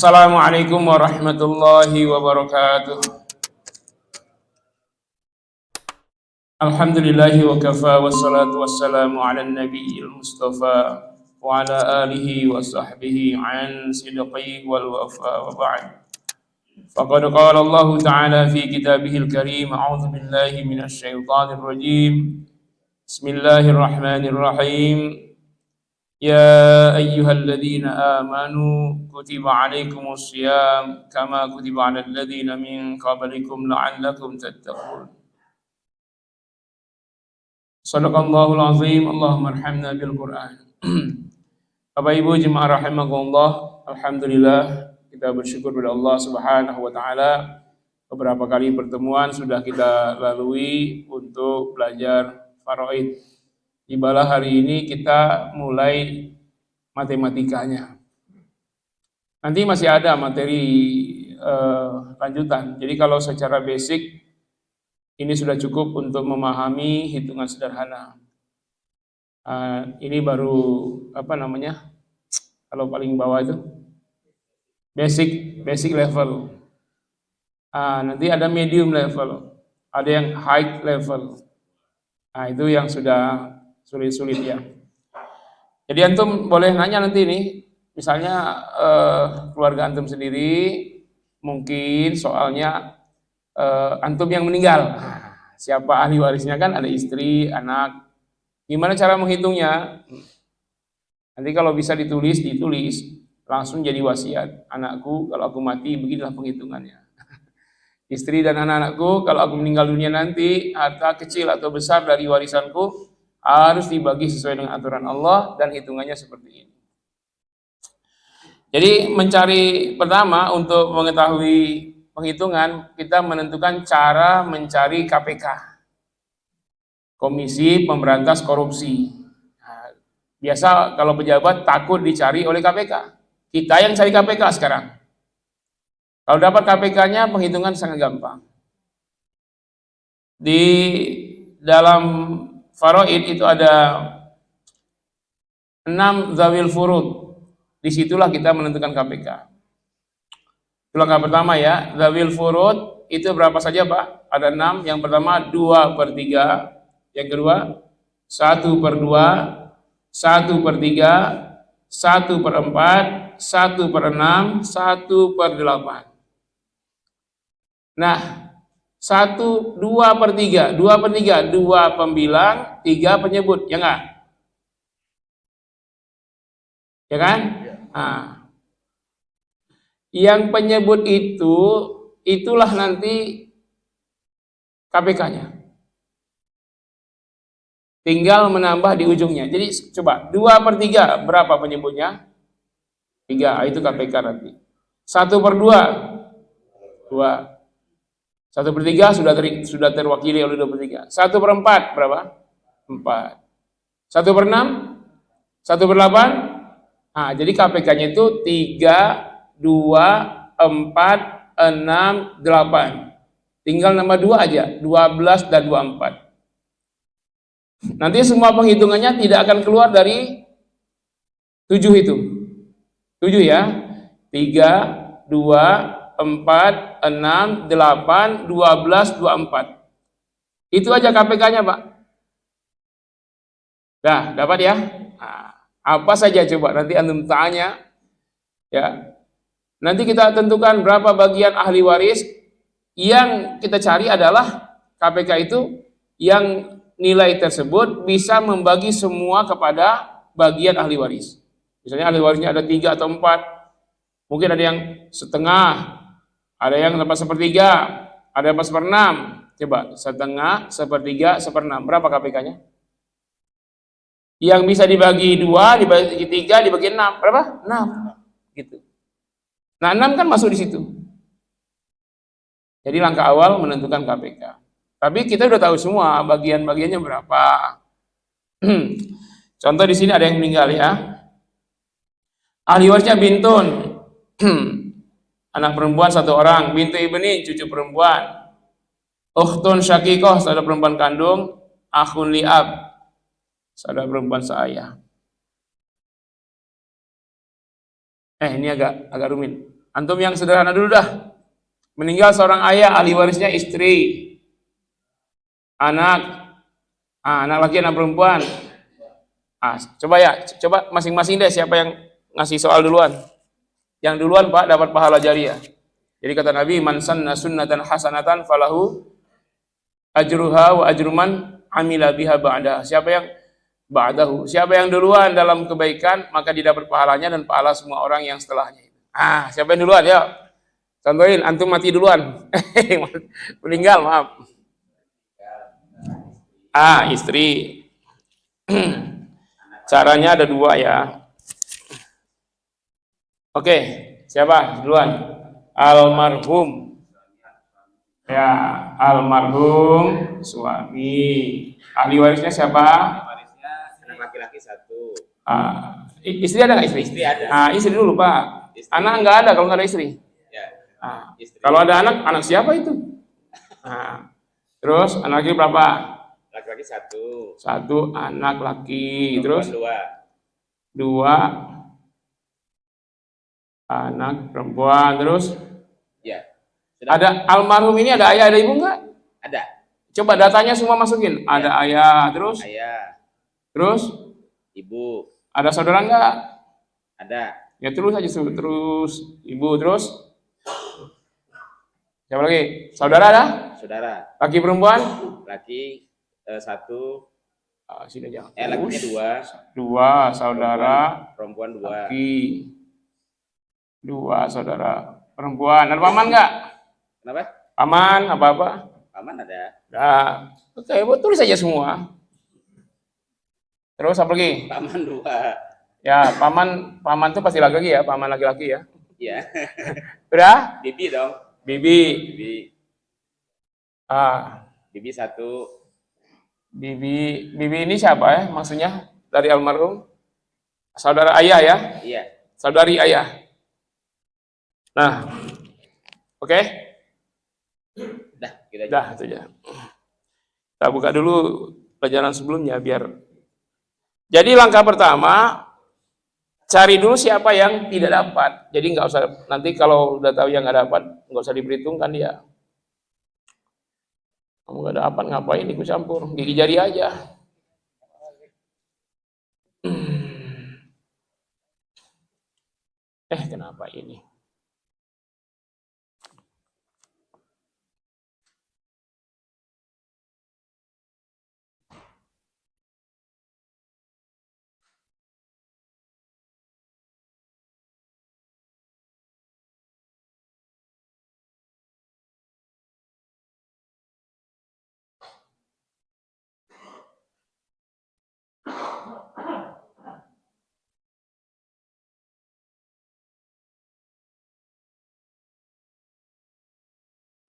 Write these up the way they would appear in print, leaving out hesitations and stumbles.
Assalamualaikum warahmatullahi wabarakatuh. Alhamdulillahi wa kafa wassalatu wassalamu ala nabiyil mustafa wa ala alihi wa sahbihi an sidqi wal wafa wa ba'd. Faqad qala Allah ta'ala fi kitabihil karim, a'udzu billahi minasy syaithanir rajim. Bismillahirrahmanirrahim. Ya ayyuhalladzina amanu kutiba alaikumus syiyam kama kutiba alal ladzina min qablikum la'allakum tattaqun. Shadaqallahul azim. Allahumma arhamna bil Qur'an. Bapak Ibu jemaah rahimakumullah, alhamdulillah kita bersyukur kepada Allah Subhanahu wa taala. Beberapa kali pertemuan sudah kita lalui untuk belajar faraid. Tibalah hari ini kita mulai matematikanya. Nanti masih ada materi lanjutan. Jadi kalau secara basic ini sudah cukup untuk memahami hitungan sederhana. Ini baru kalau paling bawah itu basic level. Nanti ada medium level, ada yang high level. Itu yang sudah sulit-sulit ya. Jadi antum boleh nanya nanti nih, misalnya keluarga antum sendiri, mungkin soalnya antum yang meninggal. Siapa ahli warisnya, kan ada istri, anak. Gimana cara menghitungnya? Nanti kalau bisa ditulis langsung jadi wasiat. Anakku kalau aku mati beginilah penghitungannya. Istri dan anak-anakku kalau aku meninggal dunia nanti, harta kecil atau besar dari warisanku harus dibagi sesuai dengan aturan Allah dan hitungannya seperti ini. Jadi pertama untuk mengetahui penghitungan, kita menentukan cara mencari KPK, Komisi Pemberantas Korupsi. Biasa kalau pejabat takut dicari oleh KPK. Kita yang cari KPK sekarang. Kalau dapat KPK-nya, penghitungan sangat gampang. Di dalam faraid itu ada 6 zawil furud. Disitulah kita menentukan KPK. Itu langkah pertama ya. Zawil furud itu berapa saja Pak? Ada 6. Yang pertama 2/3. Yang kedua 1/2, 1/3, 1/4, 1/6, 1/8. Nah, 2/3, 2 pembilang, 3 penyebut, ya enggak? Ya kan? Yang penyebut itulah nanti KPK-nya. Tinggal menambah di ujungnya. Jadi coba 2/3 berapa penyebutnya? 3, itu KPK nanti. 1/2, 2. 1/3 sudah terwakili oleh 2/3. 1/4 berapa? 4. 1/6? 1/8? Jadi KPK-nya itu 3, 2, 4, 6, 8. Tinggal nambah 2 aja, 12 dan 24. Nanti semua penghitungannya tidak akan keluar dari 7 itu. 7 ya. 3, 2, 4, 6, 8, 12, 24. Itu aja KPK-nya, Pak. Dah, dapat ya? Apa saja coba nanti antum tanya ya. Nanti kita tentukan berapa bagian ahli waris. Yang kita cari adalah KPK itu yang nilai tersebut bisa membagi semua kepada bagian ahli waris. Misalnya ahli warisnya ada 3 atau 4. Mungkin ada yang setengah, ada yang 4/3, ada yang 4/6. Coba setengah, 1/3, 1/6. Berapa KPK-nya? Yang bisa dibagi 2, dibagi 3, dibagi 6. Berapa? 6. Gitu. Nah, 6 kan masuk di situ. Jadi langkah awal menentukan KPK. Tapi kita udah tahu semua bagian-bagiannya berapa. Contoh di sini ada yang meninggal ya. Ahli warisnya bintun. Anak perempuan 1 orang, bintu ibni, cucu perempuan. Ukhtun syaqiqah, saudara perempuan kandung. Akhun li'ab, saudara perempuan seayah. Ini agak rumit. Antum yang sederhana dulu dah. Meninggal seorang ayah, ahli warisnya istri, anak, anak laki, anak perempuan. Coba masing-masing deh siapa yang ngasih soal duluan. Yang duluan Pak dapat pahala jariah. Jadi kata Nabi, man sanna sunnatan hasanatan falahu ajruha wa ajruman amila biha ba'da. Siapa yang duluan dalam kebaikan, maka dia dapat pahalanya dan pahala semua orang yang setelahnya. Siapa yang duluan ya? Contohin, antum mati duluan. Meninggal, maaf. Istri. Caranya ada dua ya. Oke, siapa duluan? Almarhum. Ya, almarhum suami. Ahli warisnya siapa? Warisnya anak laki-laki 1. Istri ada nggak istri? Istri ada. Istri dulu Pak. Istri. Anak nggak ada kalau nggak ada istri. Ya. Istri. Kalau ada anak siapa itu? Terus anak laki berapa? Laki-laki 1. 1 anak laki. Perempuan Terus 2 anak perempuan. Terus ya. Ada almarhum ini ada ayah ada ibu nggak? Ada. Coba datanya semua masukin. Ada ayah, terus? Ayah. Terus? Ibu. Ada saudara nggak? Ada. Ya terus aja terus ibu terus. Siapa lagi? Saudara ada? Saudara. Laki perempuan? Laki 1. Sini aja. Lakinya 2. 2 saudara. Perempuan 2. Laki. 2 saudara perempuan. Ada paman nggak? Kenapa? Paman apa-apa? Paman ada. Oke, tulis saja semua. Terus apa lagi? Paman 2. Ya, paman itu pasti laki-laki ya, paman laki-laki ya. Iya. Udah? Bibi dong. Bibi. Bibi 1. Bibi ini siapa ya? Maksudnya dari almarhum? Saudara ayah ya? Iya. Saudari ayah. Nah, oke? Dah, itu aja. Kita buka dulu pelajaran sebelumnya biar. Jadi langkah pertama, cari dulu siapa yang tidak dapat. Jadi nggak usah, nanti kalau udah tahu yang nggak dapat, nggak usah diperhitungkan dia. Kamu nggak dapat ngapain ikut campur, gigi jari aja. Kenapa ini?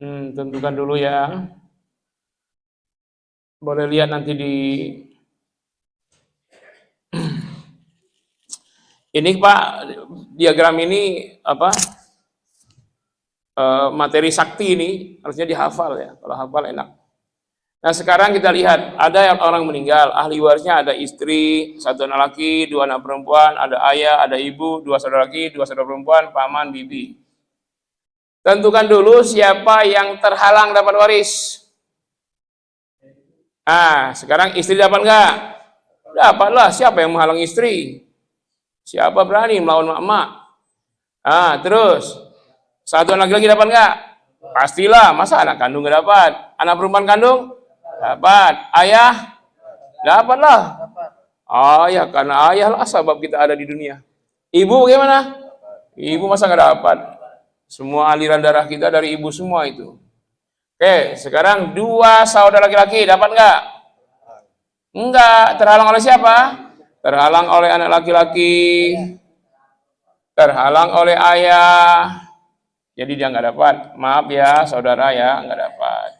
Tentukan dulu ya. Boleh lihat nanti di ini Pak, diagram ini apa? Materi sakti ini harusnya dihafal ya. Kalau hafal enak. Nah sekarang kita lihat, ada yang orang meninggal, ahli warisnya ada istri, 1 anak laki, 2 anak perempuan, ada ayah, ada ibu, 2 saudara laki, 2 saudara perempuan, paman, bibi. Tentukan dulu siapa yang terhalang dapat waris. Sekarang istri dapat nggak? Dapatlah. Siapa yang menghalang istri? Siapa berani melawan mak-mak? Terus 1 anak laki dapat nggak? Pastilah. Masa anak kandung nggak dapat? Anak perempuan kandung? Dapat. Ayah? Dapatlah. Ya karena ayah lah sebab kita ada di dunia. Ibu bagaimana? Ibu masa nggak dapat? Semua aliran darah kita dari ibu semua itu. Oke, sekarang 2 saudara laki-laki dapat nggak? Enggak. Terhalang oleh siapa? Terhalang oleh anak laki-laki. Terhalang oleh ayah. Jadi dia nggak dapat. Maaf ya, saudara ya, nggak dapat.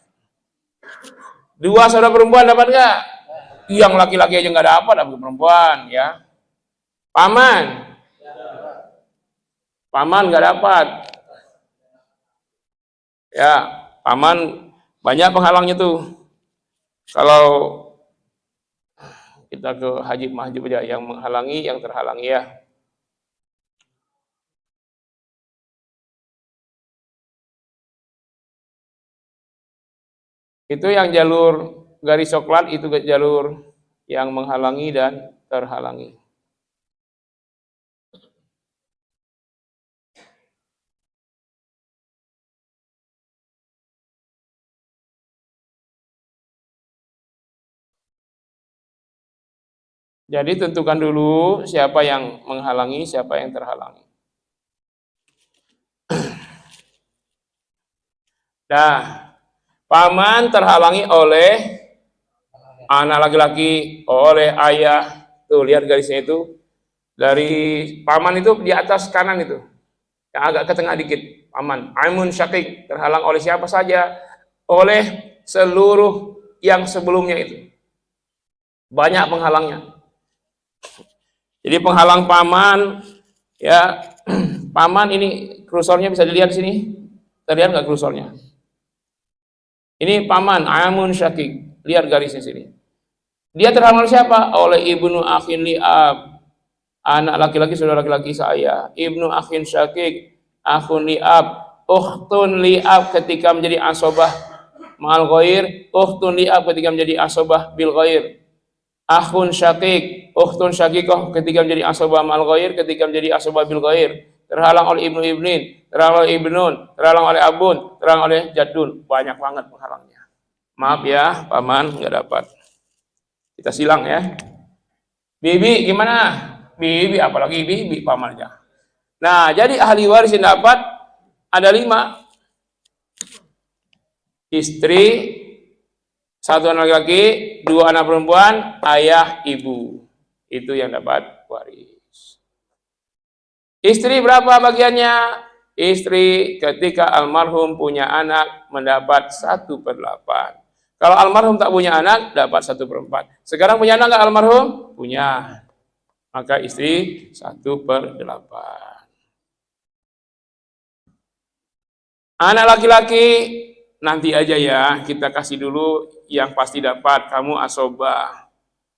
2 saudara perempuan dapat nggak? Yang laki-laki aja nggak dapat, apalagi perempuan ya. Paman. Paman nggak dapat. Ya, paman banyak penghalangnya tuh. Kalau kita ke haji mahjub aja, yang menghalangi, yang terhalangi ya. Itu yang jalur garis coklat itu jalur yang menghalangi dan terhalangi. Jadi tentukan dulu siapa yang menghalangi, siapa yang terhalangi. Nah, paman terhalangi oleh anak laki-laki, oleh ayah. Tuh, lihat garisnya itu. Dari paman itu di atas kanan itu. Yang agak ke tengah dikit. Paman. Aimun syakik. Terhalang oleh siapa saja? Oleh seluruh yang sebelumnya itu. Banyak penghalangnya. Jadi penghalang paman, ya, paman ini kursornya bisa dilihat di sini. Terlihat nggak kursornya? Ini paman, amun syakik. Lihat garisnya sini. Dia terhalang oleh siapa? Oleh ibnu akhin li'ab. Anak laki-laki, saudara laki-laki saya. Ibnu akhin syakik, akhun li'ab. Ukhtun li'ab ketika menjadi asobah ma'al ghair. Ukhtun li'ab ketika menjadi asobah bil ghair. Akhun syakik, ukhtun syakikoh ketika menjadi asobah ma'al ghair, ketika menjadi asobah bil ghair. Terhalang oleh ibnu ibnin, terhalang oleh ibnun, terhalang oleh abun, terhalang oleh jadun. Banyak banget penghalangnya. Maaf ya, paman nggak dapat. Kita silang ya. Bibi gimana? Bibi, apalagi bibi paman aja. Nah, jadi ahli waris yang dapat ada 5. Istri, 1 anak laki-laki, 2 anak perempuan, ayah, ibu. Itu yang dapat waris. Istri berapa bagiannya? Istri ketika almarhum punya anak mendapat 1/8. Kalau almarhum tak punya anak, dapat 1/4. Sekarang punya anak nggak almarhum? Punya. Maka istri 1/8. Anak laki-laki nanti aja ya, kita kasih dulu yang pasti dapat. Kamu asobah.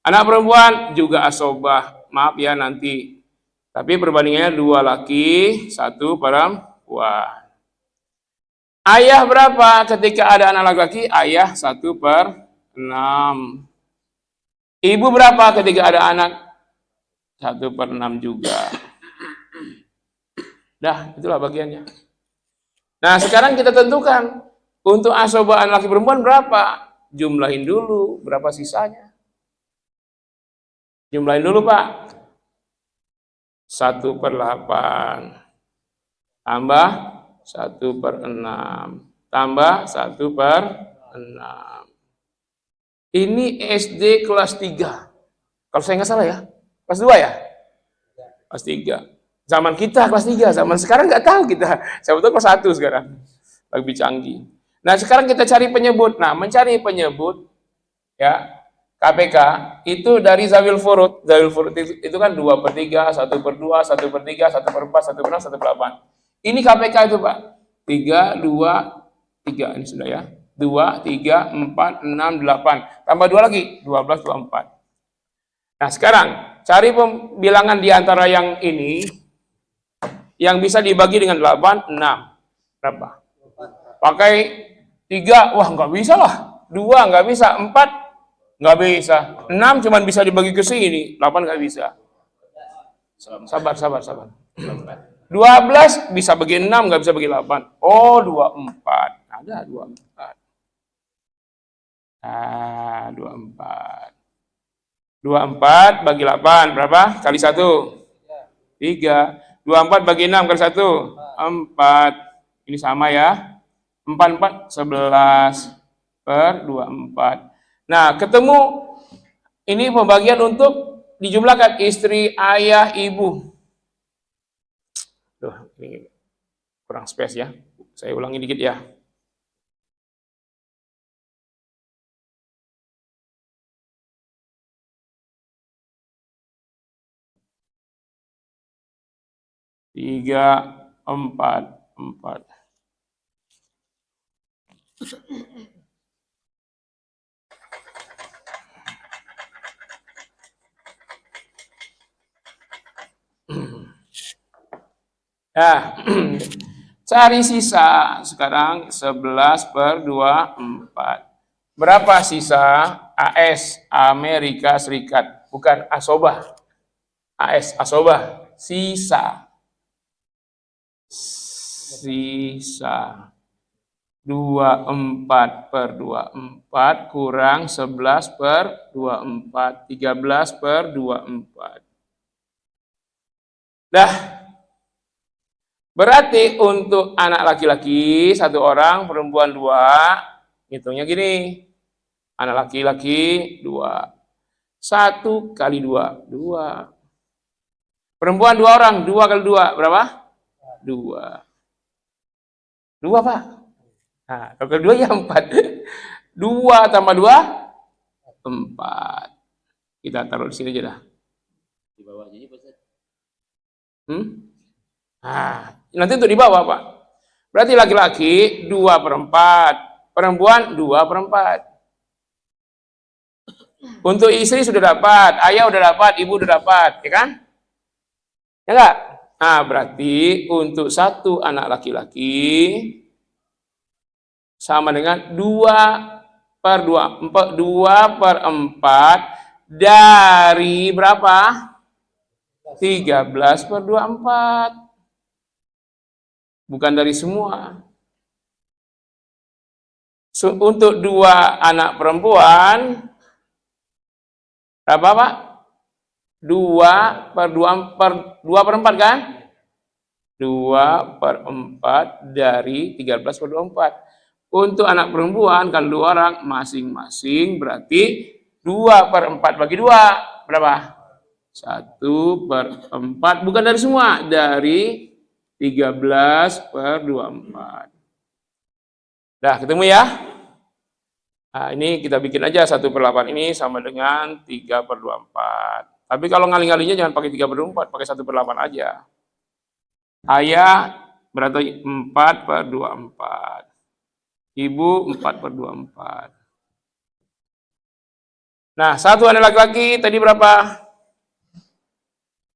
Anak perempuan juga asobah. Maaf ya nanti. Tapi perbandingannya 2 laki, 1 perempuan. Ayah berapa ketika ada anak laki-laki? Ayah 1/6. Ibu berapa ketika ada anak? 1/6 juga. Dah, itulah bagiannya. Nah, sekarang kita tentukan untuk asobah anak laki perempuan berapa? Jumlahin dulu berapa sisanya. Jumlahin dulu, Pak. 1/8 tambah 1/6 tambah 1/6. Ini SD kelas 3. Kalau saya nggak salah ya. Kelas 2 ya? Kelas 3. Zaman kita kelas 3, zaman sekarang nggak tahu kita. Saya betul kelas 1 sekarang. Lebih canggih. Nah, sekarang kita cari penyebut. Nah, mencari penyebut ya KPK itu dari zawil furud. Zawil furud itu kan 2/3, 1/2, 1/3, 1/4, 1/6, 1/8. Ini KPK itu, Pak. 3, 2, 3 ini sudah ya. 2, 3, 4, 6, 8. Tambah 2 lagi, 12, 24. Nah, sekarang cari bilangan di antara yang ini yang bisa dibagi dengan 8, 6. Berapa? Pakai 3, wah nggak bisa lah. 2 nggak bisa, 4 nggak bisa. 6 cuman bisa dibagi ke sini, 8 nggak bisa. Sabar. 12 bisa bagi 6, nggak bisa bagi 8. Oh, 24. Ada 24. Nah, 24. 24 bagi 8, berapa? Kali 1. 3. 24 bagi 6 kali 1. 4. Ini sama ya. 4, 11/24. Nah, ketemu ini pembagian untuk dijumlahkan istri, ayah, ibu. Tuh, ini kurang space ya. Saya ulangi dikit ya. Tiga, 4. Nah, cari sisa sekarang 11/24. Berapa sisa AS Amerika Serikat? Bukan asobah. AS asobah. Sisa. Sisa. 24 per 24 kurang 11 per 24. 13 per 24. Dah. Berarti untuk anak laki-laki 1 orang, perempuan 2, hitungnya gini. Anak laki-laki 2. 1 kali 2, 2. Perempuan 2 orang, 2 kali 2, berapa? 2. 2, Pak. Nah, kalau kedua ya 4. 2 tambah 2, 4. Kita taruh di sini aja dah. Di bawah jadi Pak Ustaz. Nah, nanti untuk di bawah, Pak. Berarti laki-laki 2 per 4. Perempuan 2 per 4. Untuk istri sudah dapat, ayah udah dapat, ibu udah dapat, ya kan? Ya enggak? Nah, berarti untuk 1 anak laki-laki sama dengan 2 per 2, 2 per 4 dari berapa? 13 per 24. Bukan dari semua. Untuk 2 anak perempuan, berapa, Pak? 2 per 4 kan? 2 per 4 dari 13 per 24. Untuk anak perempuan, kalau 2 orang masing-masing, berarti 2 per 4 bagi 2. Berapa? 1 per 4. Bukan dari semua. Dari 13 per 24. Dah, ketemu ya? Nah, ini kita bikin aja 1 per 8 ini sama dengan 3 per 24. Tapi kalau ngali-ngalinya jangan pakai 3 per 24, pakai 1 per 8 aja. Ayah berarti 4 per 24. Ibu 4 per 24. Nah, 1 anak laki-laki tadi berapa?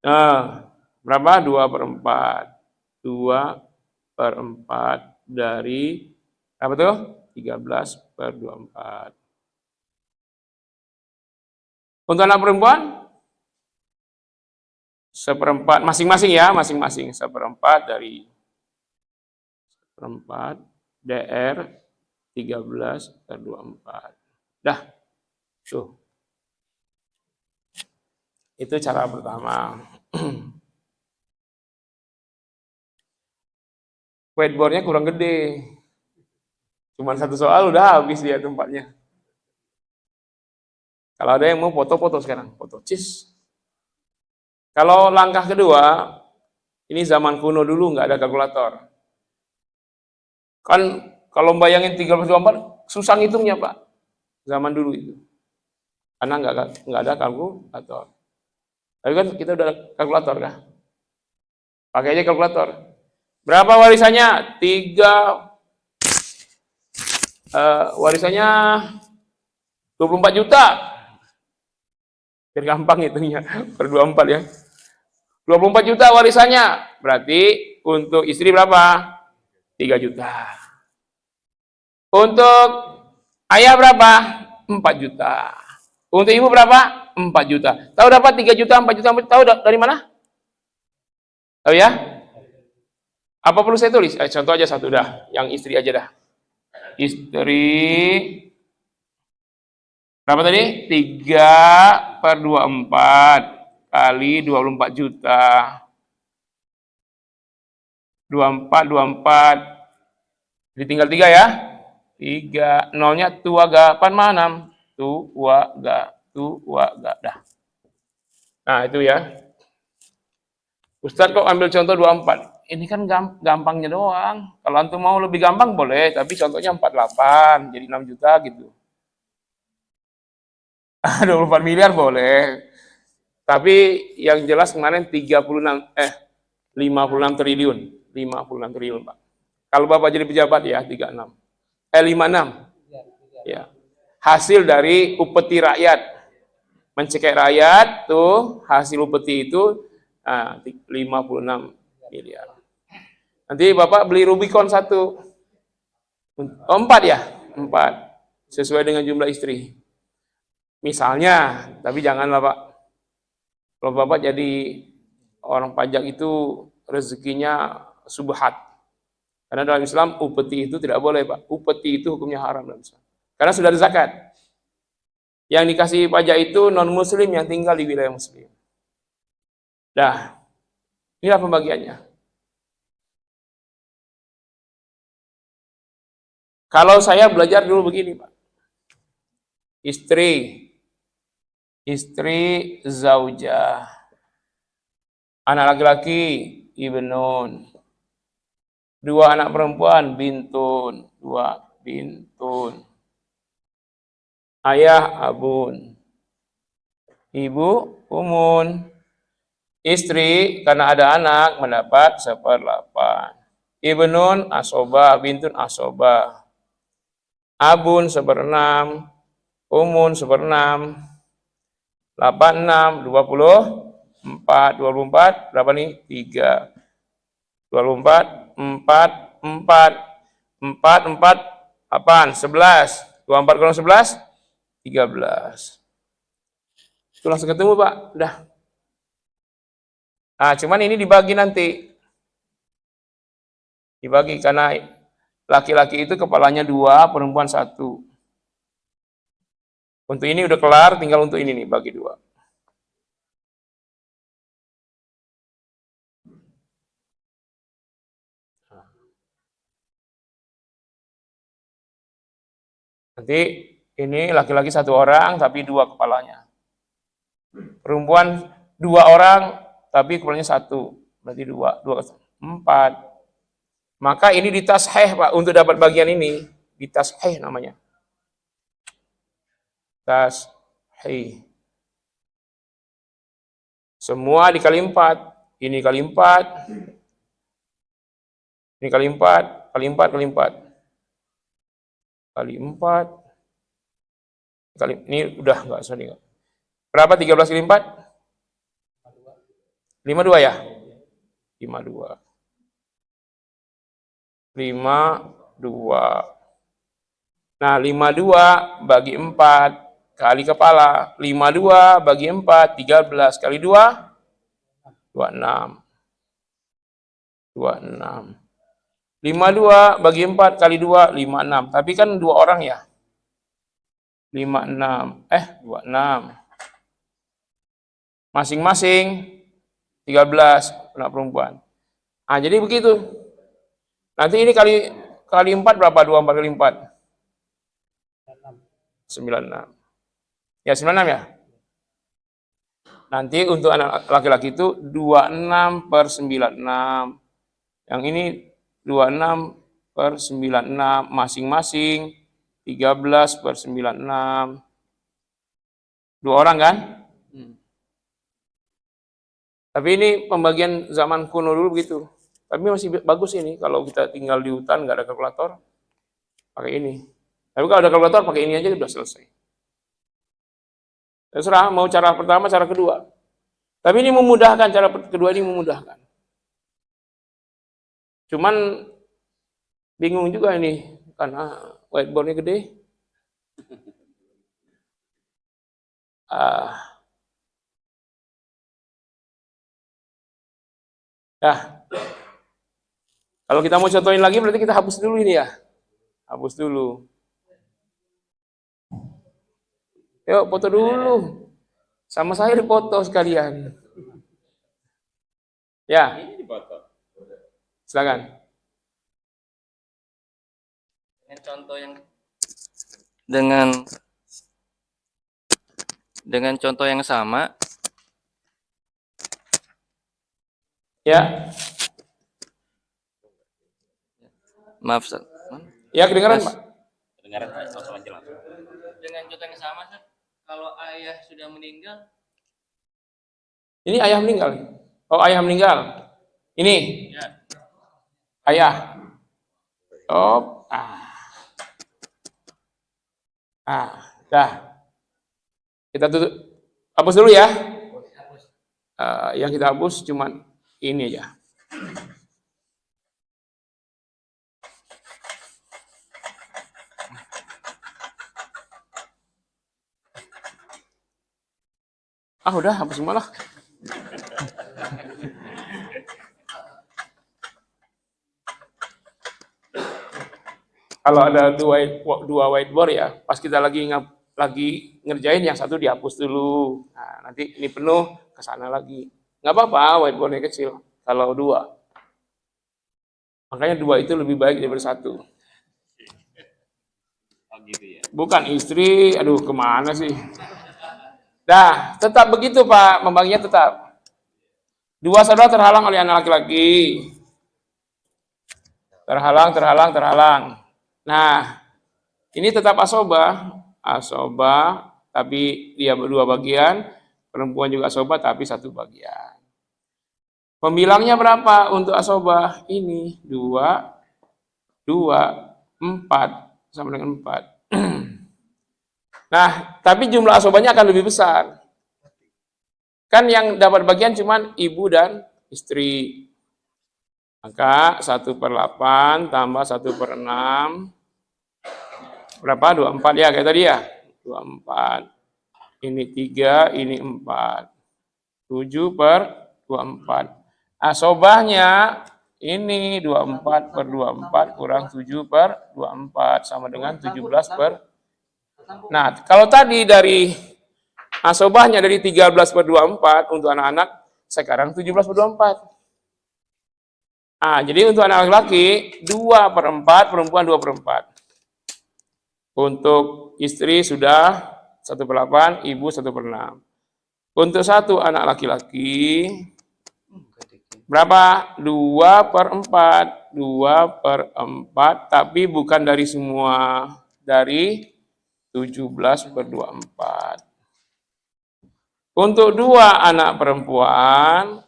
Nah, berapa? 2 per 4. 2 per 4 dari apa tuh? 13 per 24. Untuk anak perempuan, 1/4 masing-masing ya, masing-masing 1/4 dari 1/4 DR 13 per 24. Dah. Tuh. Itu cara pertama. Whiteboard-nya kurang gede. Cuman 1 soal udah habis dia tempatnya. Kalau ada yang mau foto-foto sekarang, foto cis. Kalau langkah kedua, ini zaman kuno dulu nggak ada kalkulator. Kan kalau bayangin 13/24 susah ngitungnya, Pak. Zaman dulu itu. Karena nggak ada kalkulator. Tapi kan kita udah kalkulator kan? Pakai aja kalkulator. Berapa warisannya? 3 warisannya 24 juta. Biar gampang hitungnya, per 24 ya. 24 juta warisannya. Berarti untuk istri berapa? 3 juta. Untuk ayah berapa? 4 juta. Untuk ibu berapa? 4 juta. Tahu dapat 3 juta, 4 juta, tahu dari mana? Tahu ya? Apa perlu saya tulis? Contoh aja 1 dah, yang istri aja dah. Istri berapa tadi? 3 per 24 kali 24 juta. 24. Jadi tinggal 3 ya. 3. Nolnya tuaga. Pan mana? 6. Tuaga. Dah. Nah, itu ya. Ustadz kok ambil contoh 24? Ini kan gampangnya doang. Kalau antum mau lebih gampang boleh, tapi contohnya 48, jadi 6 juta gitu. 24 miliar boleh. Tapi yang jelas kemarin 56 triliun. 56 triliun, Pak. Kalau Bapak jadi pejabat ya 56. 56. Ya. Hasil dari upeti rakyat. Mencekik rakyat tuh hasil upeti itu 56 miliar. Nanti Bapak beli Rubicon 1. 4 ya? 4. sesuai dengan jumlah istri. Misalnya, tapi janganlah Pak. Kalau Bapak jadi orang pajak itu rezekinya subhat. Karena dalam Islam upeti itu tidak boleh Pak. Upeti itu hukumnya haram dalam Islam. Karena sudah ada zakat. Yang dikasih pajak itu non-muslim yang tinggal di wilayah muslim. Dah, inilah pembagiannya. Kalau saya belajar dulu begini Pak. Istri zaujah. Anak laki-laki ibnun. 2 anak perempuan bintun. 2 bintun. Ayah abun. Ibu umun. Istri karena ada anak mendapat 1/8. Ibnun asobah, bintun asobah. Abun 1/6. Umun 1/6. 8, 6, 24. 24 berapa nih? 3. 24, 4, 4. 4, 4, 8, 11. 24 kurang 11, 13. Itu langsung ketemu Pak, udah. Nah, cuman ini dibagi nanti. Dibagi karena laki-laki itu kepalanya 2, perempuan 1. Untuk ini udah kelar, tinggal untuk ini nih, bagi 2. Nanti ini laki-laki 1 orang, tapi 2 kepalanya. Perempuan 2 orang, tapi kepalanya 1. Berarti 2, 4. Maka ini ditasheh Pak, untuk dapat bagian ini. Ditasheh namanya. Tasheh. Semua dikali 4. Ini kali 4. Ini kali 4. Kali 4, kali 4. Kali 4. Ini udah enggak usah nih. Berapa 13 kali 4? 52 ya? 52. 52. Nah, 52 bagi 4 kali kepala. 52 bagi 4, 13 kali 2, 26. 26. 52 bagi 4 kali 2, 56. Tapi kan 2 orang ya? 56. 26. Masing-masing 13 anak perempuan. Ah, jadi begitu. Nanti ini kali 4 berapa? 24 kali 4. 96. Ya, 96 ya? Nanti untuk anak laki-laki itu 26/96. Yang ini 26/96. Masing-masing 13/96. 2 orang kan? Tapi ini pembagian zaman kuno dulu begitu. Tapi masih bagus ini kalau kita tinggal di hutan nggak ada kalkulator, pakai ini. Tapi kalau ada kalkulator pakai ini aja udah selesai. Terserah mau cara pertama, cara kedua. Tapi ini memudahkan, cara kedua ini memudahkan. Cuman bingung juga ini karena whiteboardnya gede. Kalau kita mau contohin lagi berarti kita hapus dulu ini ya. Hapus dulu. Yuk foto dulu. Sama saya dipoto sekalian. Ya. Ini dipoto. Silakan. Dengan contoh yang dengan contoh yang sama. Ya. Maaf, Ustaz. Ya, kedengaran, Pak. Kedengaran langsung aja langsung. Dengan contoh yang sama, Ustaz, kalau ayah sudah meninggal. Ini ayah meninggal. Oh, ayah meninggal. Ini. Ya. Ayah. Oh, dah. Kita tutup. Hapus dulu ya. Yang kita hapus cuman ini aja. Ah udah, hapus semua lah. Kalau ada dua whiteboard ya, pas kita lagi ngerjain yang satu dihapus dulu. Nah, nanti ini penuh ke sana lagi. Nggak apa-apa whiteboardnya kecil kalau dua. Makanya dua itu lebih baik daripada satu. Oh gitu ya. Bukan istri, aduh kemana sih? Nah, tetap begitu Pak, membaginya tetap. Dua saudara terhalang oleh anak laki-laki. Terhalang. Nah, ini tetap asobah, tapi dia dua bagian, perempuan juga asobah tapi satu bagian. Pembilangnya berapa untuk asobah? Ini 2, 4, sama dengan 4. Nah, tapi jumlah asobahnya akan lebih besar. Kan yang dapat bagian cuma ibu dan istri. Maka 1/8 tambah 1/6. Berapa? 24 ya, kayak tadi ya. 24. Ini 3, ini 4. 7/24. Asobahnya ini 24/24 kurang 7/24 sama dengan 17 Nah, kalau tadi dari asobahnya dari 13/24 untuk anak-anak, sekarang 17/24. Nah, jadi untuk anak laki-laki 2/4, perempuan 2/4. Untuk istri sudah 1/8, ibu 1/6. Untuk satu anak laki-laki berapa? 2/4. 2/4, tapi bukan dari semua, dari 17/24. Untuk dua anak perempuan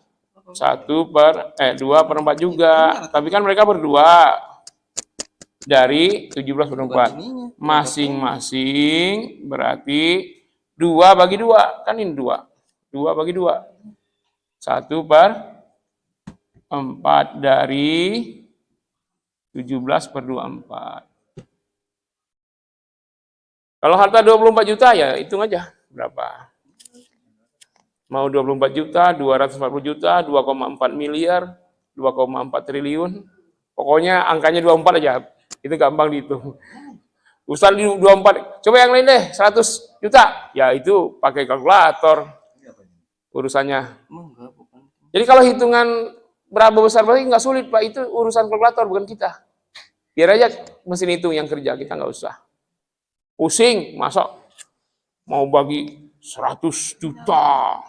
2/4 juga, tapi kan mereka berdua dari 17/24. Masing-masing berarti 2/2, kan ini 2. 2/2. 1/4 dari 17/24. Kalau harta 24 juta ya hitung aja berapa. Mau 24 juta, 240 juta, 2,4 miliar, 2,4 triliun. Pokoknya angkanya 24 aja. Itu gampang dihitung. Ustaz 24, coba yang lain deh, 100 juta. Ya itu pakai kalkulator urusannya. Jadi kalau hitungan berapa besar berarti nggak sulit Pak, itu urusan kalkulator bukan kita. Biar aja mesin hitung yang kerja, kita nggak usah. Pusing, masa mau bagi 100 juta.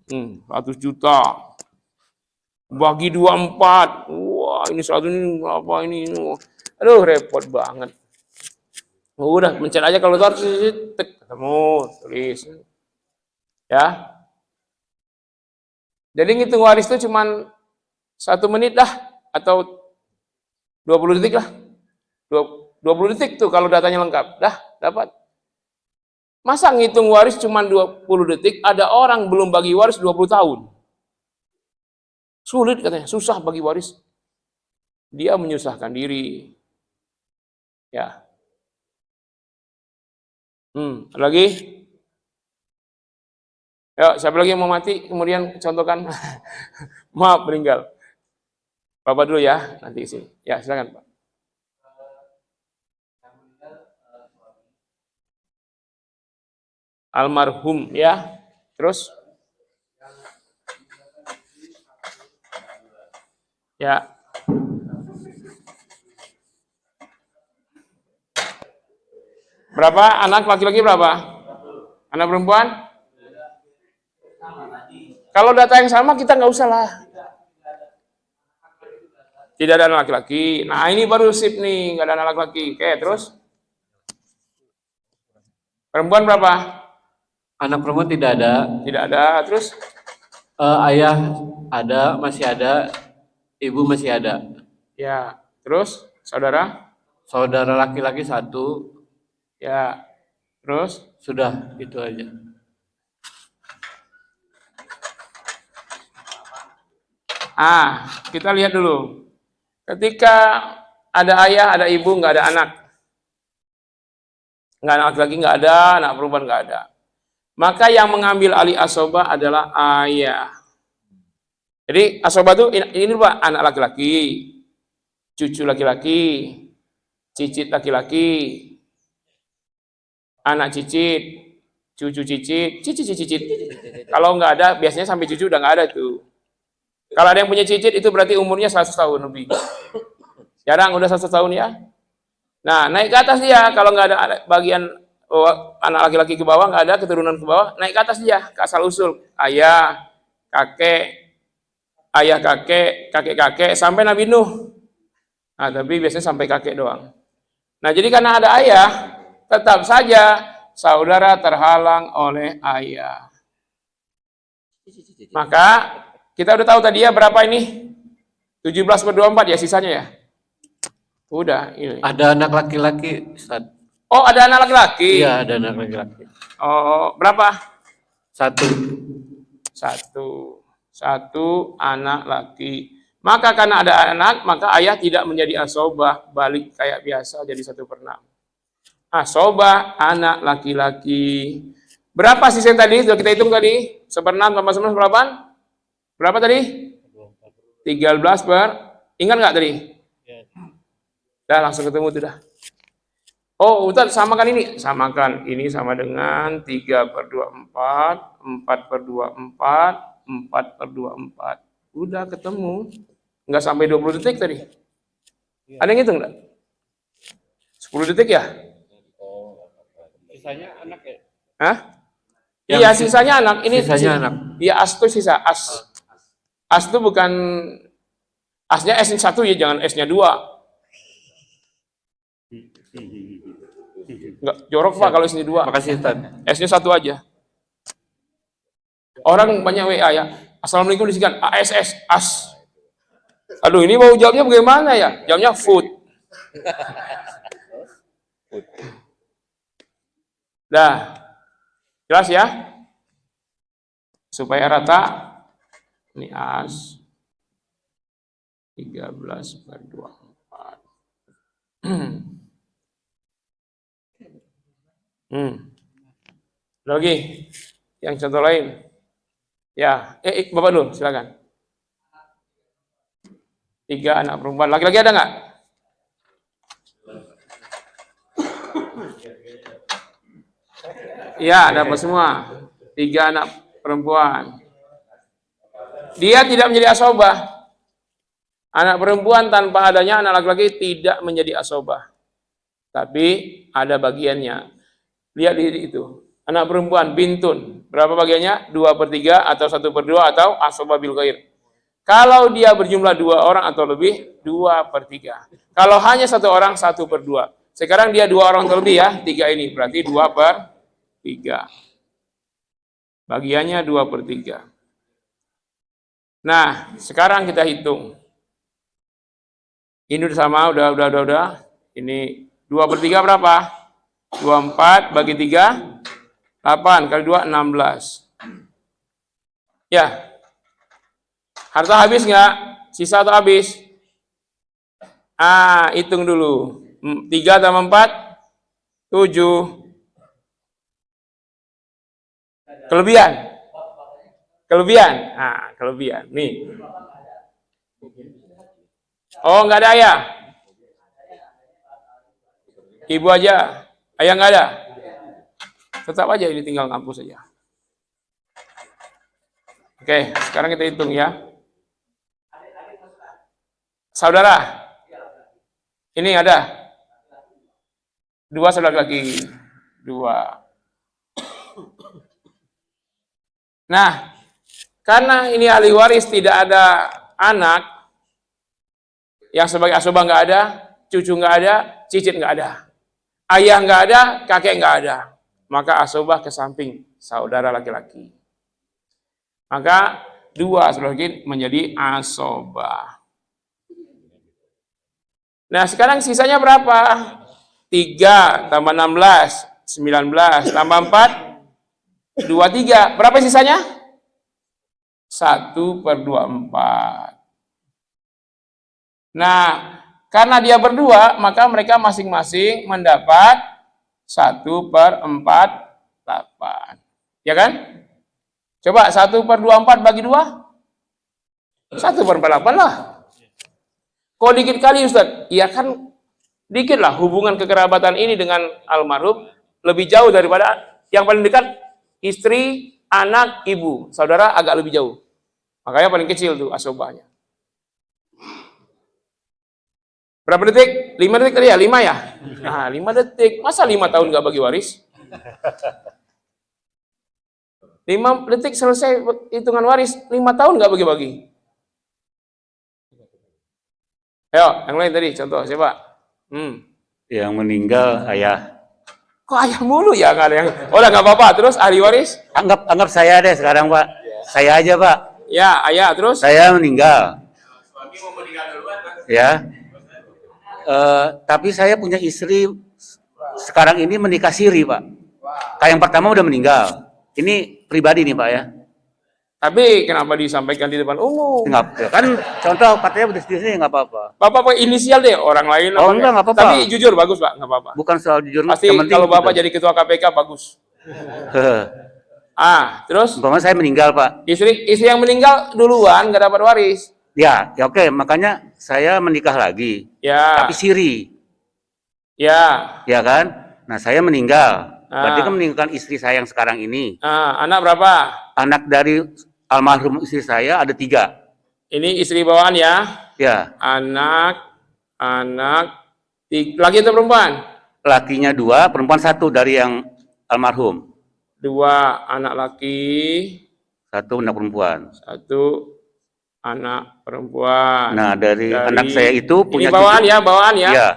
100 juta. Bagi 24. Wah, ini 100 ini apa ini? Aduh, repot banget. Udah, mencet aja kalau harus ketemu, tulis. Ya. Jadi ngitung waris itu cuman 1 menit lah atau 20 detik lah. 20 detik tuh kalau datanya lengkap. Dah, dapat. Masa ngitung waris cuma 20 detik, ada orang belum bagi waris 20 tahun. Sulit katanya, susah bagi waris. Dia menyusahkan diri. Ya. Lagi? Yuk, siapa lagi yang mau mati? Kemudian contohkan. Maaf, meninggal. Bapak dulu ya, nanti sini. Ya, silakan Pak. Almarhum ya. Terus? Ya. Berapa? Anak laki-laki berapa? Anak perempuan? Kalau data yang sama kita nggak usah lah. Tidak ada anak laki-laki. Nah ini baru sip nih, nggak ada anak laki-laki. Oke, terus? Perempuan berapa? Anak perempuan tidak ada. Tidak ada. Terus? Ayah ada, masih ada. Ibu masih ada. Ya. Terus? Saudara? Saudara laki-laki 1. Ya. Terus? Sudah, itu aja. Kita lihat dulu. Ketika ada ayah, ada ibu, nggak ada anak. Nggak anak laki-laki nggak ada, anak perempuan nggak ada. maka yang mengambil alih asobah adalah ayah. Jadi asobah itu ini Pak, anak laki-laki, cucu laki-laki, cicit laki-laki, anak cicit, cucu cicit, cicit. Kalau nggak ada, biasanya sampai cucu udah nggak ada tuh. Kalau ada yang punya cicit itu berarti umurnya 100 tahun lebih. Jarang udah 100 tahun ya. Nah, naik ke atas dia. Kalau nggak ada bagian anak laki-laki ke bawah, nggak ada keturunan ke bawah, naik ke atas dia, ke asal usul. Ayah, kakek, kakek, sampai Nabi Nuh. Nah, tapi biasanya sampai kakek doang. Nah, jadi karena ada ayah, tetap saja saudara terhalang oleh ayah. Maka kita udah tahu tadi ya berapa ini? 17/24 ya sisanya ya. Udah ini. Ada anak laki-laki, Ustaz. Oh, ada anak laki-laki. Iya, ada anak laki-laki. Oh, berapa? 1. Satu anak laki. Maka karena ada anak, maka ayah tidak menjadi asobah, balik kayak biasa jadi 1/6. Asobah anak laki-laki. Berapa sisa tadi? Sudah kita hitung tadi. 1/6 tambah 11 berapa? Berapa tadi? 13 ingat nggak tadi? Dah langsung ketemu tuh dah. Oh, Ustaz samakan ini. Samakan ini sama dengan 3/24, 4/24, 4/24. Udah ketemu. Enggak sampai 20 detik tadi. Ada yang hitung enggak? 10 detik ya? Sisanya anak ya? Hah? Iya, sisanya anak. Ini sisanya anak. Iya, as itu sisa. As itu bukan asnya S1 ya, jangan S-nya 2. Enggak jorok Pak kalau S-nya 2. Makasih Ustaz. S-nya 1 aja. Orang banyak WA ya. Assalamualaikum disikan ASS, as. Aduh, ini mau jawabnya bagaimana ya? Jawabnya food. Dah. Jelas ya? Supaya rata. Ini as 13/24. Lagi yang contoh lain. Ya, Bapak dulu, silakan. 3 anak perempuan. Laki-laki ada nggak? Iya, dapat semua. 3 anak perempuan. Dia tidak menjadi asobah. Anak perempuan tanpa adanya anak laki-laki tidak menjadi asobah. Tapi ada bagiannya. Lihat di itu. Anak perempuan bintun. Berapa bagiannya? 2/3 atau 1/2 atau asobah bil ghair. Kalau dia berjumlah 2 orang atau lebih, 2/3. Kalau hanya 1 orang, 1/2. Sekarang dia 2 orang atau lebih ya, 3 ini. Berarti 2/3. Bagiannya 2/3. Nah, sekarang kita hitung. Ini udah sama, udah. Ini 2/3 berapa? 24 bagi 3, 8 kali 2, 16. Ya. Harta habis nggak? Sisa atau habis? Hitung dulu. 3 tambah 4, 7. Kelebihan. Kelebihan. Nih. Oh, nggak ada ayah. Ibu aja. Ayah nggak ada. Tetap aja ini tinggal ngampus saja. Oke, sekarang kita hitung ya. Saudara. Ini ada. 2 saudara lagi. 2. Nah, karena ini ahli waris tidak ada anak, yang sebagai asobah nggak ada, cucu nggak ada, cicit nggak ada, ayah nggak ada, kakek nggak ada, maka asobah ke samping saudara laki-laki. Maka 2 saudara laki menjadi asobah. Nah, sekarang sisanya berapa? 3 tambah 16, 19 tambah 4, 23. Berapa sisanya? 1/24. Nah, karena dia berdua, maka mereka masing-masing mendapat 1/48. Ya kan? Coba 1/24 bagi 2. 1/48 lah. Kok dikit kali Ustaz? Iya kan dikit lah, hubungan kekerabatan ini dengan almarhum lebih jauh daripada yang paling dekat istri, anak, ibu. Saudara agak lebih jauh. Makanya paling kecil tuh asobahnya. Berapa detik? 5 detik tadi ya? 5 ya? Nah, 5 detik. Masa 5 tahun nggak bagi waris? 5 detik selesai hitungan waris. 5 tahun nggak bagi-bagi. Ayo, yang lain tadi contoh siapa? Yang meninggal ayah. Kok ayah mulu ya? Nggak ada yang... Oh, nggak apa-apa. Terus ahli waris? Anggap saya deh sekarang, Pak. Saya aja, Pak. Ya, ayah. Terus? Saya meninggal. Ya. Tapi saya punya istri sekarang ini menikah siri, Pak. Kayak yang pertama udah meninggal. Ini pribadi nih, Pak ya. Tapi kenapa disampaikan di depan umum? Enggak, kan contoh katanya udah sendiri nggak apa-apa. Bapak inisial deh, orang lain. Oh, enggak apa-apa. Tapi jujur bagus, Pak, nggak apa-apa. Bukan soal jujur. Pasti kalau Bapak jadi ketua KPK bagus. Terus? Umpama saya meninggal, Pak. Istri yang meninggal duluan nggak dapat waris. Ya oke, makanya saya menikah lagi. Ya. Tapi siri. Ya. Ya kan? Nah, saya meninggal. Berarti kan meninggalkan istri saya yang sekarang ini. Anak berapa? Anak dari almarhum istri saya ada 3. Ini istri bawaan ya? Ya. Anak, laki atau perempuan? Lakinya 2, perempuan 1 dari yang almarhum. 2 anak laki, 1 anak perempuan. 1 anak perempuan. Nah, dari anak saya itu punya ini bawaan cucu. ya, bawaan ya? Ya.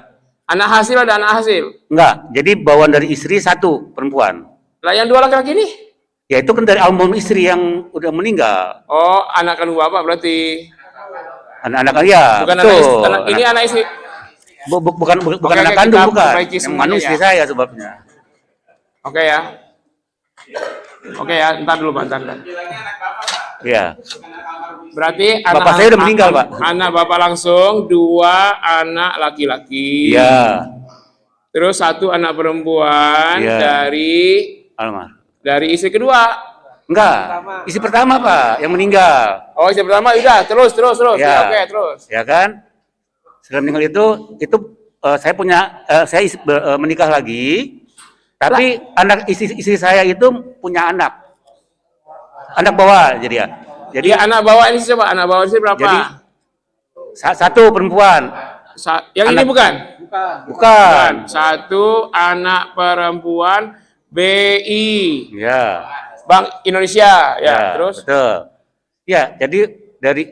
Anak hasil ada anak hasil? Enggak, jadi bawaan dari istri 1 perempuan. Lah yang 2 laki-laki ini? Ya itu kan dari almarhum istri yang udah meninggal. Oh, anak kandung Bapak berarti. Anak-anak ya. Bukan betul. ini anak istri. Bukan Oke, anak kandung, kita bukan. perbaiki Yang semuanya mana istri ya. saya sebabnya. Oke ya. Oke ya, entar dulu Pak, entar. Iya. Berarti Bapak saya udah meninggal, Pak. Anak Bapak langsung 2 anak laki-laki. Iya. Terus 1 anak perempuan Iya. dari istri kedua. Enggak. Istri pertama, Pak, yang meninggal. Oh, istri pertama udah, terus. Ya. Ya, oke, terus. Ya kan? Setelah meninggal itu saya punya menikah lagi. Tapi anak istri saya itu punya anak bawah jadi ya. Jadi Ya, anak bawah ini siapa? Anak bawah ini berapa? Jadi 1 perempuan. Yang ini bukan? Bukan. 1 anak perempuan BI. Ya. Bank Indonesia, ya. Terus? Betul. Ya, jadi dari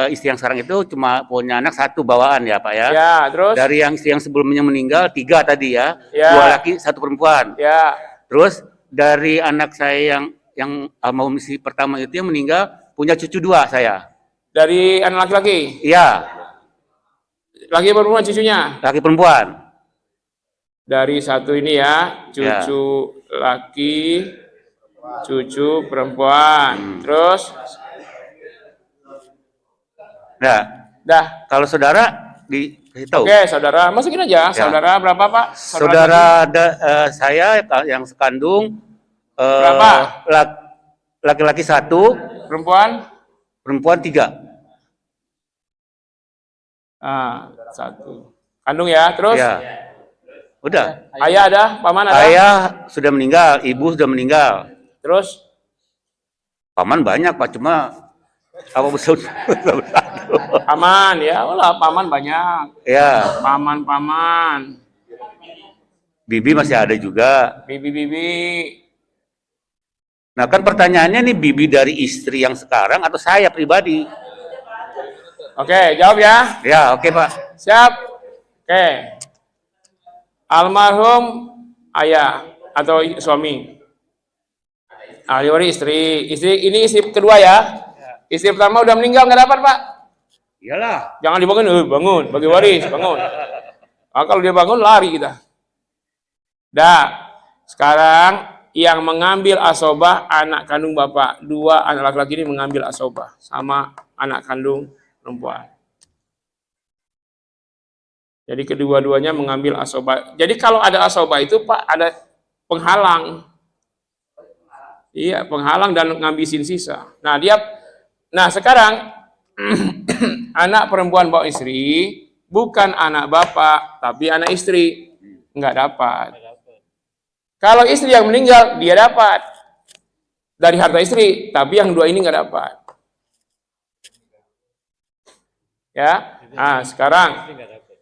istri yang sekarang itu cuma punya anak 1 bawaan ya, Pak ya. Ya, terus? Dari yang istri yang sebelumnya meninggal 3 tadi ya. Ya. 2 laki, 1 perempuan. Ya. Terus dari anak saya yang almarhum istri pertama itu yang meninggal punya cucu 2 saya. Dari anak laki-laki? Iya. Laki perempuan cucunya? Laki perempuan. Dari 1 ini ya, cucu laki, cucu perempuan. Terus? Dah. Kalau saudara dikasih tahu. Oke, saudara, masukin aja. Saudara berapa, Pak? Saudara saya yang sekandung berapa? Laki-laki 1, Perempuan? perempuan 3. 1. Kandung ya, terus? Ya. Udah. Ayah ada? Paman ada? Ayah sudah meninggal, ibu sudah meninggal. Terus? Paman banyak, Pak, cuma apa betul? Paman, ya Allah, paman banyak. Ya. Paman. Bibi masih ada juga. Bibi. Nah, kan pertanyaannya nih, bibi dari istri yang sekarang atau saya pribadi? Oke, jawab ya. Ya, oke, Pak. Siap? Oke. Almarhum ayah atau suami. Ahli waris istri. Ini istri kedua ya. Istri pertama udah meninggal nggak dapat, Pak. Iyalah. Jangan dibangun, bangun, bagi waris, bangun. Kalau dia bangun lari kita. Sekarang yang mengambil asobah anak kandung Bapak. 2 anak laki-laki ini mengambil asobah sama anak kandung perempuan. Jadi kedua-duanya mengambil asobah. Jadi kalau ada asobah itu, Pak, ada penghalang. Iya, penghalang dan ngabisin sisa. Nah sekarang anak perempuan bawa istri bukan anak bapak, tapi anak istri, nggak dapat. Kalau istri yang meninggal, dia dapat dari harta istri, tapi yang dua ini nggak dapat. Ya, nah sekarang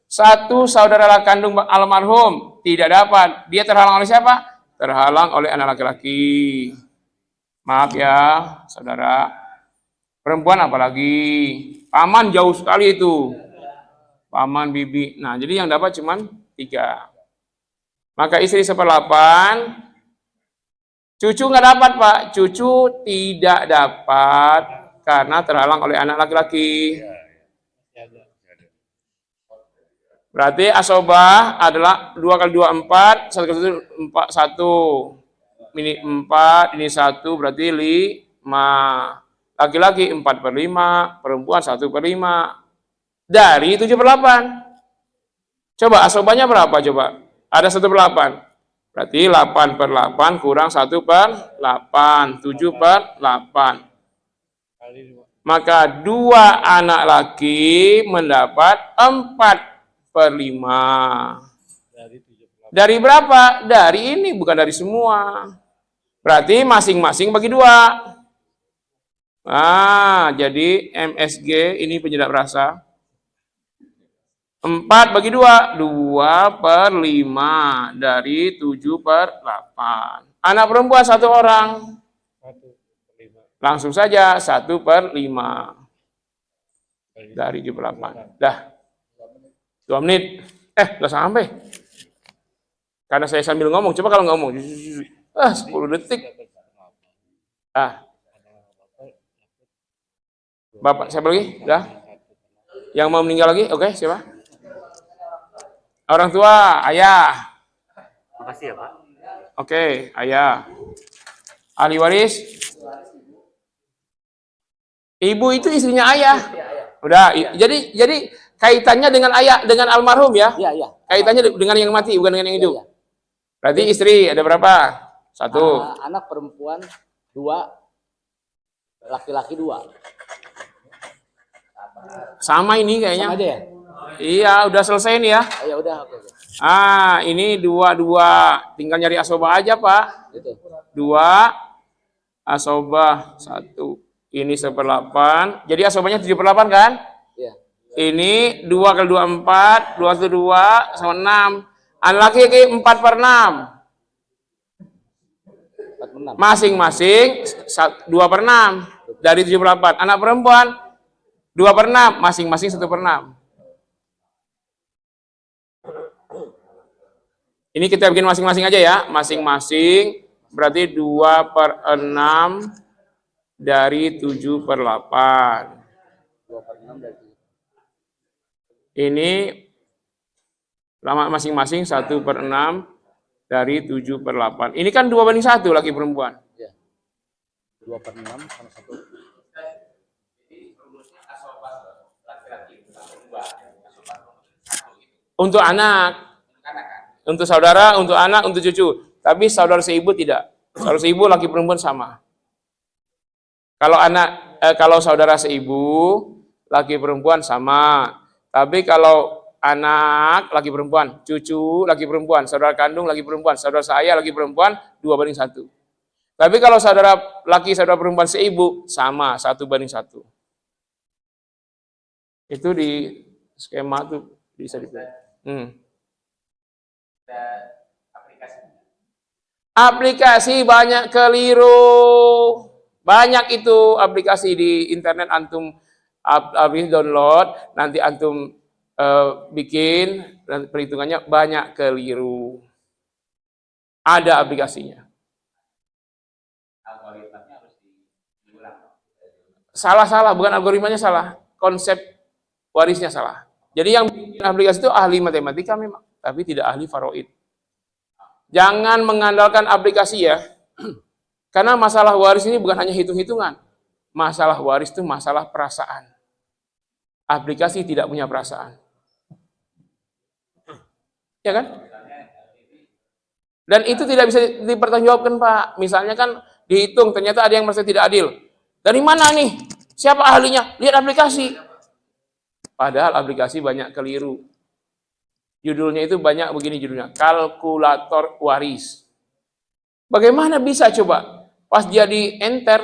satu saudara kandung almarhum tidak dapat, dia terhalang oleh siapa? Terhalang oleh anak laki-laki. Maaf ya, saudara. Perempuan apalagi, paman jauh sekali itu, paman bibi. Nah, jadi yang dapat cuman 3. Maka istri 1/8, cucu nggak dapat Pak, cucu tidak dapat karena terhalang oleh anak laki-laki. Berarti asobah adalah 2 kali 2 4, 1 kali 1 ini 4, ini 1 berarti 5. Laki-laki 4/5, perempuan 1/5 dari 7/8. Coba asobahnya berapa coba? Ada 1/8. Berarti 8/8 kurang 1/8, 7/8. Maka 2 anak laki mendapat 4/5. Dari berapa? Dari ini, bukan dari semua. Berarti masing-masing bagi 2. Nah, jadi MSG ini penyedap rasa. 4 bagi 2, 2/5 dari 7/8. Anak perempuan 1 orang. Langsung saja 1/5 dari 7/8. Dah. 2 menit. Udah sampai. Karena saya sambil ngomong, coba kalau ngomong. 10 detik. Bapak, siapa lagi? Dah. Yang mau meninggal lagi? Oke, siapa? Orang tua, ayah. Makasih ya Pak. Oke, ayah. Ahli waris? Ibu itu istrinya ayah. Udah, jadi kaitannya dengan ayah, dengan almarhum ya? Iya. Kaitannya dengan yang mati, bukan dengan yang hidup. Berarti istri ada berapa? 1. Anak perempuan 2, laki-laki 2. Sama ini kayaknya. Sama aja ya? Iya, udah selesai nih ya. Ya udah, oke. Ini 2. Tinggal nyari asobah aja, Pak. Gitu. 2, asobah 1. Ini 1/8. Jadi asobahnya 7/8 kan? Iya. Ini 2 kali 2 4, 2 kali 2 sama 6. Anak laki-laki 4/6. 4/6. Masing-masing 2/6 dari 7/8. Anak perempuan 2/6, masing-masing 1/6. Ini kita bikin masing-masing aja ya. Masing-masing berarti 2/6 dari 7/8. 2/6 dari 7. Ini lama masing-masing 1/6 dari 7/8. Ini kan 2/1 laki perempuan. Iya. 2/6 sama 1. Untuk anak, untuk saudara, untuk anak, untuk cucu. Tapi saudara seibu tidak. Saudara seibu laki perempuan sama. Kalau saudara seibu laki perempuan sama. Tapi kalau anak laki perempuan, cucu laki perempuan, saudara kandung laki perempuan, saudara saya laki perempuan 2/1. Tapi kalau saudara laki saudara perempuan seibu sama 1/1. Itu di skema tuh bisa dipilih. Aplikasi banyak keliru. Banyak itu aplikasi di internet antum habis download, nanti antum bikin dan perhitungannya banyak keliru. Ada aplikasinya. Salah, bukan algoritmanya salah, konsep warisnya salah. Jadi yang bikin aplikasi itu ahli matematika memang, tapi tidak ahli faraid. Jangan mengandalkan aplikasi ya. Karena masalah waris ini bukan hanya hitung-hitungan. Masalah waris itu masalah perasaan. Aplikasi tidak punya perasaan. Ya kan? Dan itu tidak bisa dipertanggungjawabkan, Pak. Misalnya kan dihitung ternyata ada yang merasa tidak adil. Dari mana nih? Siapa ahlinya? Lihat aplikasi. Padahal aplikasi banyak keliru. Judulnya itu banyak begini judulnya, kalkulator waris. Bagaimana bisa coba? Pas dia di enter,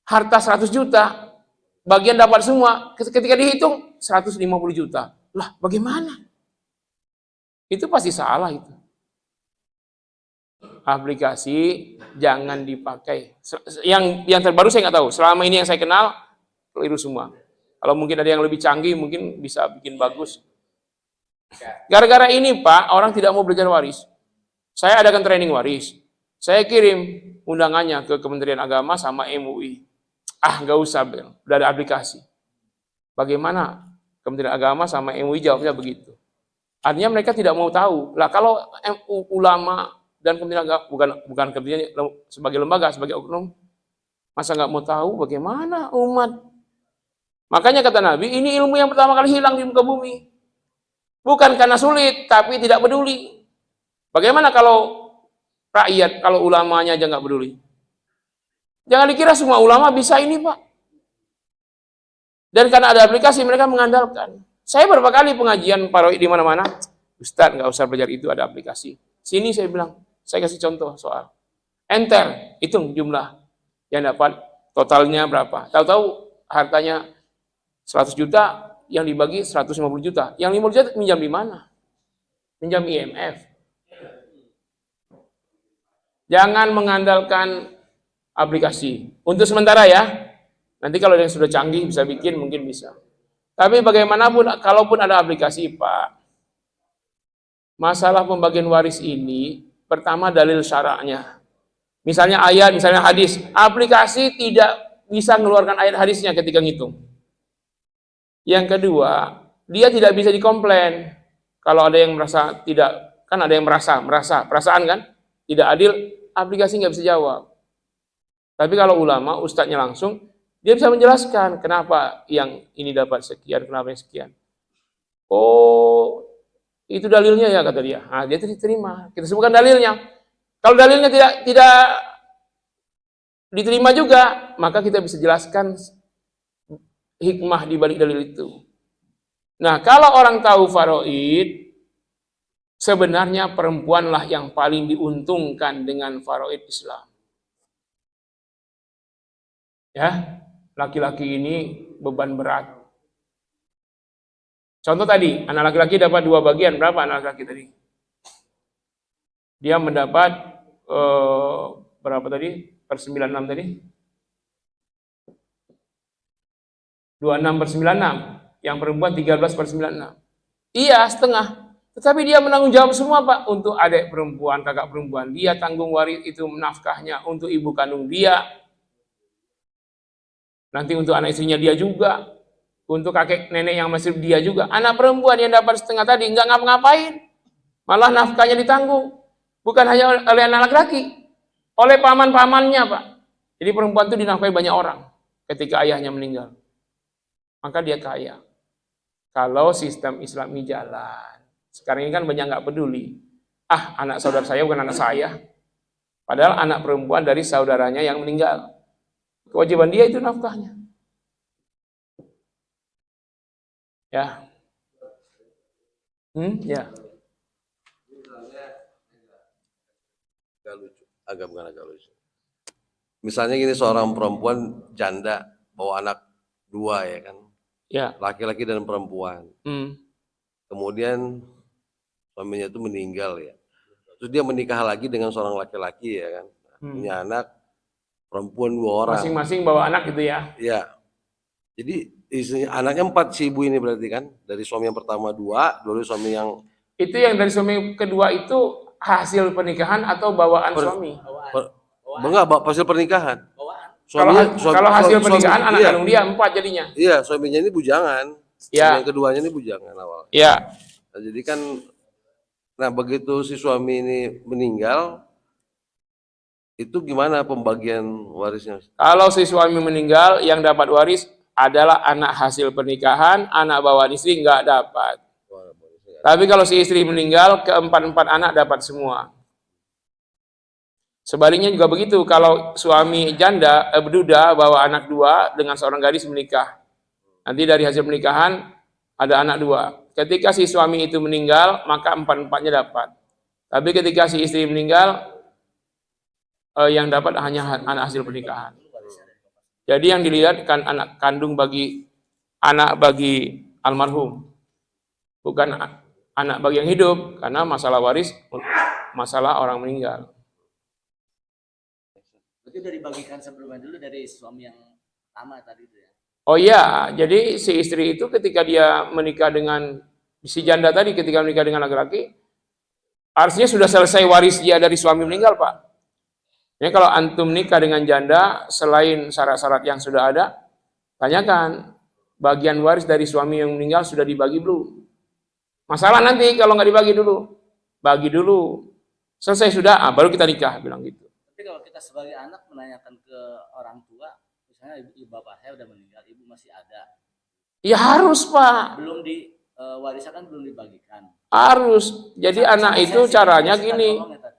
harta 100 juta, bagian dapat semua, ketika dihitung 150 juta. Lah bagaimana? Itu pasti salah itu. Aplikasi jangan dipakai. Yang terbaru saya nggak tahu. Selama ini yang saya kenal, keliru semua. Kalau mungkin ada yang lebih canggih, mungkin bisa bikin bagus. Gara-gara ini Pak, orang tidak mau belajar waris. Saya adakan training waris. Saya kirim undangannya ke Kementerian Agama sama MUI. Nggak usah, Bel. Udah ada aplikasi. Bagaimana Kementerian Agama sama MUI jawabnya begitu. Artinya mereka tidak mau tahu. Lah kalau ulama dan Kementerian Agama, bukan Kementerian sebagai lembaga, sebagai oknum, masa nggak mau tahu bagaimana umat? Makanya kata Nabi, ini ilmu yang pertama kali hilang di muka bumi. Bukan karena sulit, tapi tidak peduli. Bagaimana kalau rakyat, kalau ulamanya aja nggak peduli? Jangan dikira semua ulama bisa ini, Pak. Dan karena ada aplikasi, mereka mengandalkan. Saya beberapa kali pengajian paroid di mana-mana, Ustaz nggak usah belajar itu, ada aplikasi. Sini saya bilang, saya kasih contoh soal. Enter, hitung jumlah yang dapat, totalnya berapa. Tahu-tahu hartanya 100 juta, yang dibagi 150 juta. Yang 50 juta minjam di mana? Minjam IMF. Jangan mengandalkan aplikasi. Untuk sementara ya. Nanti kalau yang sudah canggih bisa bikin, mungkin bisa. Tapi bagaimanapun, kalaupun ada aplikasi, Pak, masalah pembagian waris ini, pertama dalil syaraknya. Misalnya ayat, misalnya hadis. Aplikasi tidak bisa mengeluarkan ayat hadisnya ketika ngitung. Yang kedua, dia tidak bisa dikomplain. Kalau ada yang merasa tidak, kan ada yang merasa, perasaan kan, tidak adil, aplikasi nggak bisa jawab. Tapi kalau ulama, ustadznya langsung, dia bisa menjelaskan kenapa yang ini dapat sekian, kenapa yang sekian. Oh, itu dalilnya ya kata dia. Nah, dia diterima. Kita sebutkan dalilnya. Kalau dalilnya tidak diterima juga, maka kita bisa jelaskan hikmah di balik dalil itu. Nah, kalau orang tahu faraid, sebenarnya perempuanlah yang paling diuntungkan dengan faraid Islam. Ya, laki-laki ini beban berat. Contoh tadi, anak laki-laki dapat 2 bagian. Berapa anak laki-laki tadi? Dia mendapat berapa tadi? Per 96 tadi? 26/96. Yang perempuan 13/96. Iya, setengah. Tetapi dia menanggung jawab semua, Pak. Untuk adik perempuan, kakak perempuan. Dia tanggung waris itu nafkahnya. Untuk ibu kandung dia. Nanti untuk anak istrinya dia juga. Untuk kakek nenek yang masih dia juga. Anak perempuan yang dapat setengah tadi nggak ngapa-ngapain. Malah nafkahnya ditanggung. Bukan hanya oleh anak laki-laki. Oleh paman-pamannya, Pak. Jadi perempuan itu dinafkahi banyak orang. Ketika ayahnya meninggal. Maka dia kaya. Kalau sistem Islam ini jalan. Sekarang ini kan banyak nggak peduli. Anak saudara saya bukan anak saya. Padahal anak perempuan dari saudaranya yang meninggal. Kewajiban dia itu nafkahnya. Ya. Ya. Agak lucu. Misalnya gini, seorang perempuan janda bawa anak 2 ya kan. Ya. Laki-laki dan perempuan. Kemudian suaminya itu meninggal ya. Terus dia menikah lagi dengan seorang laki-laki ya kan. Punya anak perempuan 2 orang. Masing-masing bawa anak gitu ya. Ya. Jadi anaknya 4 si ibu ini berarti kan. Dari suami yang pertama 2, dari suami yang itu yang dari suami kedua itu hasil pernikahan atau bawaan suami? Enggak, hasil pernikahan. Kalau hasil pernikahan anak kandung dia 4 jadinya. Iya, suaminya ini bujangan. Ya. Yang keduanya ini bujangan awal. Iya. Nah, jadi kan, nah begitu si suami ini meninggal, itu gimana pembagian warisnya? Kalau si suami meninggal, yang dapat waris adalah anak hasil pernikahan, anak bawaan istri nggak dapat. Tapi kalau si istri meninggal, keempat-empat anak dapat semua. Sebaliknya juga begitu, kalau suami janda, berduda, bawa anak 2 dengan seorang gadis menikah. Nanti dari hasil pernikahan ada anak 2. Ketika si suami itu meninggal, maka 4-4-nya dapat. Tapi ketika si istri meninggal, yang dapat hanya anak hasil pernikahan. Jadi yang dilihat kan anak kandung bagi almarhum, bukan anak bagi yang hidup, karena masalah waris, masalah orang meninggal. Berarti udah dibagikan sebelumnya dulu dari suami yang pertama tadi itu ya. Oh iya, jadi si istri itu ketika dia menikah dengan si janda tadi, ketika menikah dengan laki-laki, harusnya sudah selesai waris dia dari suami meninggal, Pak. Ya, kalau antum nikah dengan janda, selain syarat-syarat yang sudah ada, tanyakan, bagian waris dari suami yang meninggal sudah dibagi belum? Masalah nanti kalau nggak dibagi dulu. Bagi dulu. Selesai sudah, baru kita nikah, bilang gitu. Tapi kalau kita sebagai anak menanyakan ke orang tua, misalnya ibu bapak saya udah meninggal, ibu masih ada. Ya harus, Pak. Belum warisan kan belum dibagikan. Harus. Jadi anak itu caranya gini. Tolong ya, Tad.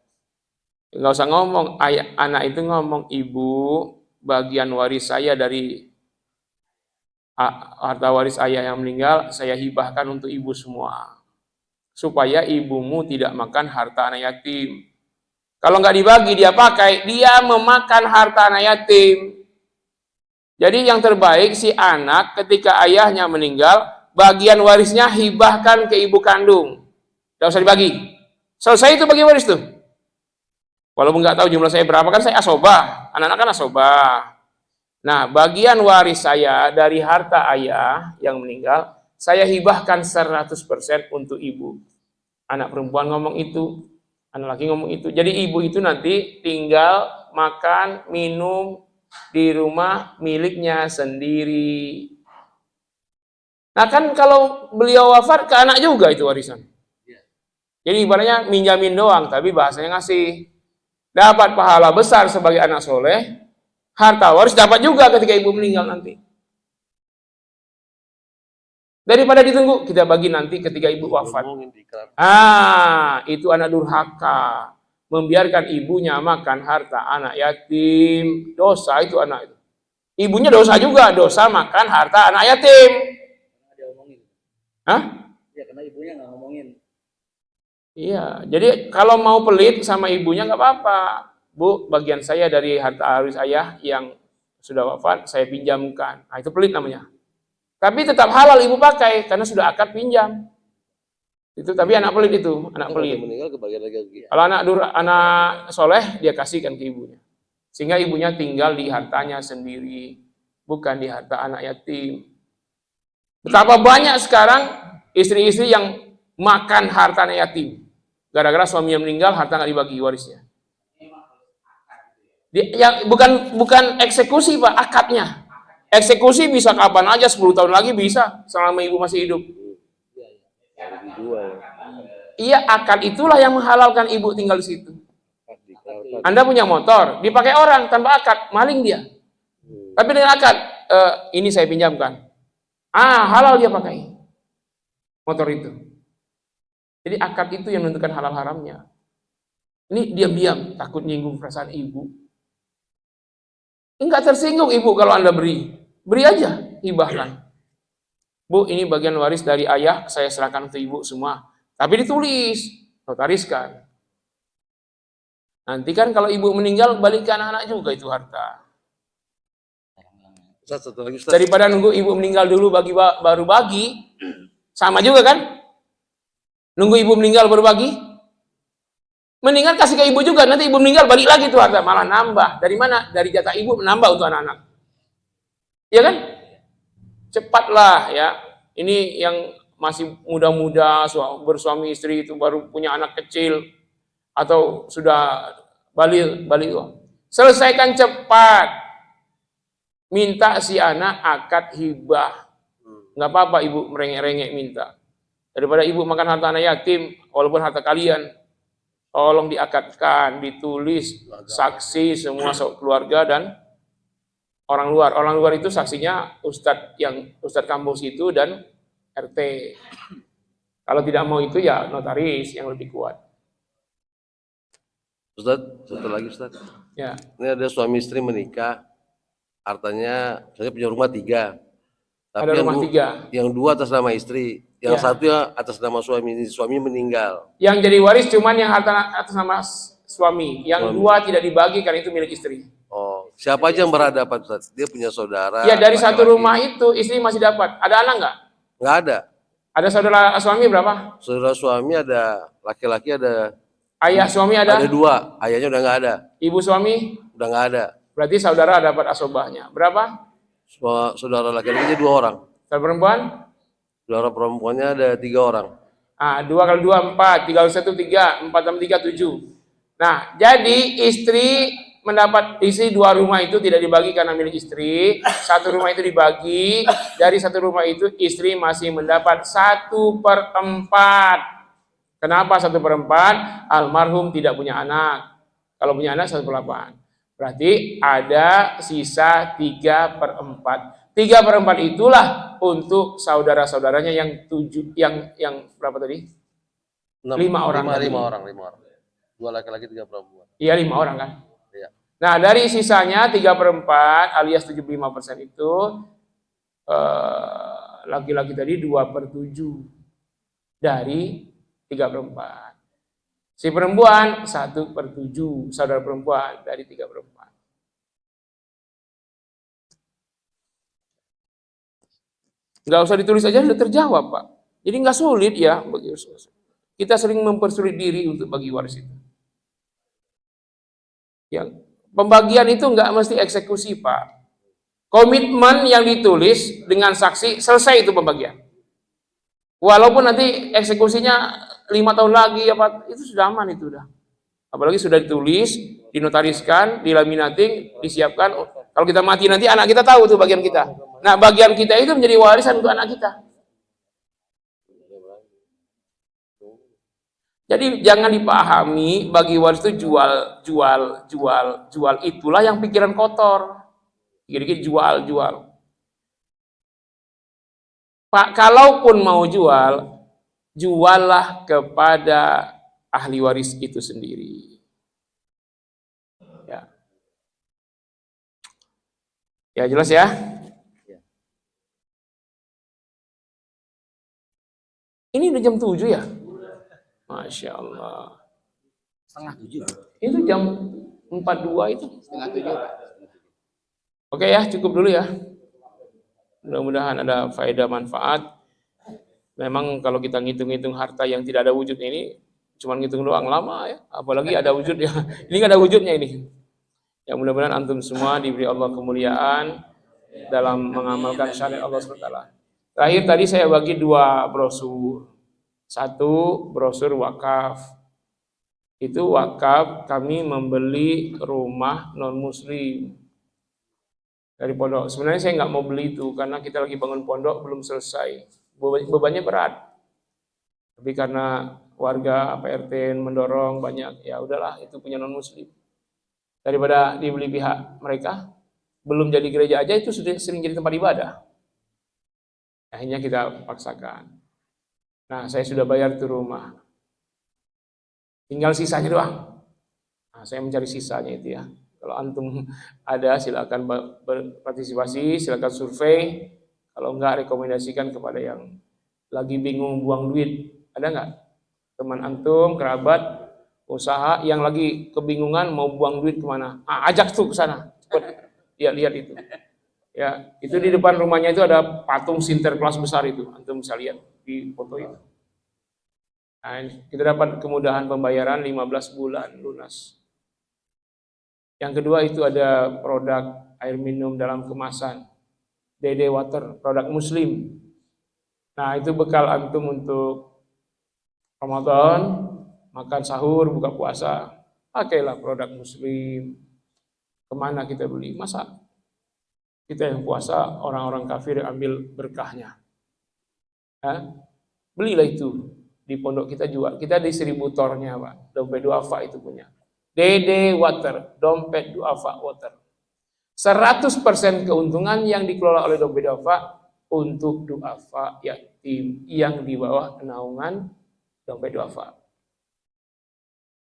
Nggak usah ngomong, anak itu ngomong, ibu, bagian waris saya dari harta waris ayah yang meninggal, saya hibahkan untuk ibu semua. Supaya ibumu tidak makan harta anak yatim. Kalau nggak dibagi, dia pakai, dia memakan harta anak yatim. Jadi yang terbaik si anak ketika ayahnya meninggal, bagian warisnya hibahkan ke ibu kandung. Nggak usah dibagi. Selesai itu bagi waris tuh. Walaupun nggak tahu jumlah saya berapa, kan saya asobah. Anak-anak kan asobah. Nah, bagian waris saya dari harta ayah yang meninggal, saya hibahkan 100% untuk ibu. Anak perempuan ngomong itu, anak laki ngomong itu. Jadi ibu itu nanti tinggal makan, minum di rumah miliknya sendiri. Nah kan kalau beliau wafat ke anak juga itu warisan. Jadi ibaratnya minjamin doang, tapi bahasanya ngasih. Dapat pahala besar sebagai anak soleh, harta waris dapat juga ketika ibu meninggal nanti. Daripada ditunggu, kita bagi nanti ketika ibu wafat. Itu anak durhaka. Membiarkan ibunya makan harta anak yatim. Dosa itu anak itu. Ibunya dosa juga, dosa makan harta anak yatim. Dia ngomongin. Hah? Ya karena ibunya nggak ngomongin. Iya, jadi kalau mau pelit sama ibunya nggak apa-apa. Bu, bagian saya dari harta waris ayah yang sudah wafat, saya pinjamkan. Nah, itu pelit namanya. Tapi tetap halal ibu pakai karena sudah akad pinjam. Itu tapi anak pelit itu, anak pelit. Meninggal kebagian lagi. Kalau anak soleh dia kasihkan ke ibunya. Sehingga ibunya tinggal di hartanya sendiri, bukan di harta anak yatim. Betapa banyak sekarang istri-istri yang makan harta anak yatim. Gara-gara suaminya meninggal, harta nggak dibagi warisnya. Bukan eksekusi, Pak, akadnya. Eksekusi bisa kapan aja, 10 tahun lagi bisa, selama ibu masih hidup. Iya, akad itulah yang menghalalkan ibu tinggal di situ. Anda punya motor, dipakai orang tanpa akad, maling dia. Tapi dengan akad, ini saya pinjamkan. Halal dia pakai motor itu. Jadi akad itu yang menentukan halal haramnya. Ini diam-diam, takut nyinggung perasaan ibu. Enggak tersinggung ibu kalau Anda beri. Beri aja, hibahkan. Bu, ini bagian waris dari ayah, saya serahkan ke ibu semua. Tapi ditulis, notariskan. Nanti kan kalau ibu meninggal, balik ke anak-anak juga itu harta. Satu lagi, Ustaz. Daripada nunggu ibu meninggal dulu baru bagi, sama juga kan? Nunggu ibu meninggal baru bagi? Mendingan kasih ke ibu juga, nanti ibu meninggal balik lagi tuh harta, malah nambah. Dari mana? Dari jatah ibu menambah untuk anak-anak. Iya kan? Cepatlah ya. Ini yang masih muda-muda, bersuami istri itu baru punya anak kecil atau sudah balik. Selesaikan cepat. Minta si anak akad hibah. Nggak apa-apa ibu merengek-rengek minta. Daripada ibu makan harta anak yatim, walaupun harta kalian, tolong diakadkan, ditulis, saksi semua keluarga dan orang luar. Orang luar itu saksinya Ustadz kampus itu dan RT. Kalau tidak mau itu ya notaris yang lebih kuat. Ustaz, satu lagi Ustaz. Ya. Ini ada suami istri menikah, hartanya saya punya rumah 3. Ada yang rumah 3. Yang 2 atas nama istri, yang Ya. 1 ya atas nama suami. Suami meninggal. Yang jadi waris cuman yang harta atas nama suami. Yang 2 tidak dibagi karena itu milik istri. Oh, siapa aja yang berhadapan Ustaz? Dia punya saudara. Ya dari satu laki-laki. rumah itu istri masih dapat. Ada anak nggak? Nggak ada. Ada saudara suami berapa? Saudara suami ada, laki-laki ada. Ayah suami ada? Ada 2, ayahnya udah nggak ada. Ibu suami? Udah nggak ada. Berarti saudara dapat asobahnya. Berapa? Saudara laki-lakinya 2 orang. Saudara perempuan? Saudara perempuannya ada 3 orang. 2 kali 2 4, 3 kali 1 3, 4 tambah 3 7. Nah, jadi istri mendapat 2 rumah itu tidak dibagi karena milik istri. 1 rumah itu dibagi. Dari 1 rumah itu istri masih mendapat 1/4. Kenapa 1/4? Almarhum tidak punya anak. Kalau punya anak 1/8. Berarti ada sisa 3/4. 3/4 itulah untuk saudara-saudaranya yang 7, yang berapa tadi? 5 orang. 5 orang. 2 laki-laki 3 perempuan. Iya 5 orang kan? Iya. Nah dari sisanya 3/4 alias 75% itu laki-laki tadi 2/7 dari 3/4. Si perempuan 1/7 saudara perempuan dari 3/4. Nggak usah ditulis aja sudah terjawab Pak. Jadi nggak sulit ya bagi kita sering mempersulit diri untuk bagi waris itu. Yang pembagian itu nggak mesti eksekusi Pak. Komitmen yang ditulis dengan saksi selesai itu pembagian. Walaupun nanti eksekusinya 5 tahun lagi apa itu sudah aman itu udah. Apalagi sudah ditulis, dinotariskan, dilaminating, disiapkan. Kalau kita mati nanti anak kita tahu tuh bagian kita. Nah bagian kita itu menjadi warisan untuk anak kita. Jadi jangan dipahami bagi waris itu jual itulah yang pikiran kotor. Dikit-dikit jual. Pak, kalaupun mau juallah kepada ahli waris itu sendiri. Ya. Ya jelas ya? Ini udah jam 7 ya? Masya Allah. Setengah 7. Itu jam 42 itu. Setengah 7. Oke ya, cukup dulu ya. Mudah-mudahan ada faedah manfaat. Memang kalau kita ngitung-ngitung harta yang tidak ada wujudnya ini, cuma ngitung doang lama ya. Apalagi ada wujudnya. Ini nggak ada wujudnya ini. Ya mudah-mudahan antum semua diberi Allah kemuliaan dalam mengamalkan syariat Allah SWT. Terakhir tadi saya bagi 2 brosur. 1 brosur wakaf. Itu wakaf kami membeli rumah non-muslim dari pondok. Sebenarnya saya nggak mau beli itu karena kita lagi bangun pondok belum selesai. Bebannya berat. Tapi karena warga PRT mendorong banyak, ya udahlah itu punya non-muslim. Daripada dibeli pihak mereka, belum jadi gereja aja itu sudah sering jadi tempat ibadah. Akhirnya kita paksakan. Nah, saya sudah bayar tuh rumah. Tinggal sisanya doang. Nah, saya mencari sisanya itu ya. Kalau antum ada silakan berpartisipasi, silakan survei. Kalau enggak rekomendasikan kepada yang lagi bingung buang duit. Ada enggak? Teman antum, kerabat, usaha yang lagi kebingungan mau buang duit kemana? Ajak tuh ke sana. Cepat. Lihat itu. Ya, itu di depan rumahnya itu ada patung Sinterklas besar itu. Antum bisa lihat di foto itu. Nah, kita dapat kemudahan pembayaran 15 bulan lunas. Yang kedua itu ada produk air minum dalam kemasan. DD Water, produk muslim. Nah, itu bekal antum untuk Ramadan, makan sahur, buka puasa. Pakailah produk muslim. Kemana kita beli? Masa kita yang puasa, orang-orang kafir yang ambil berkahnya. Belilah itu. Di pondok kita jual. Kita distributornya, Pak. Dompet duafa itu punya. DD Water, dompet duafa water. 100% keuntungan yang dikelola oleh dompet duafa untuk duafa yatim yang di bawah naungan dompet duafa.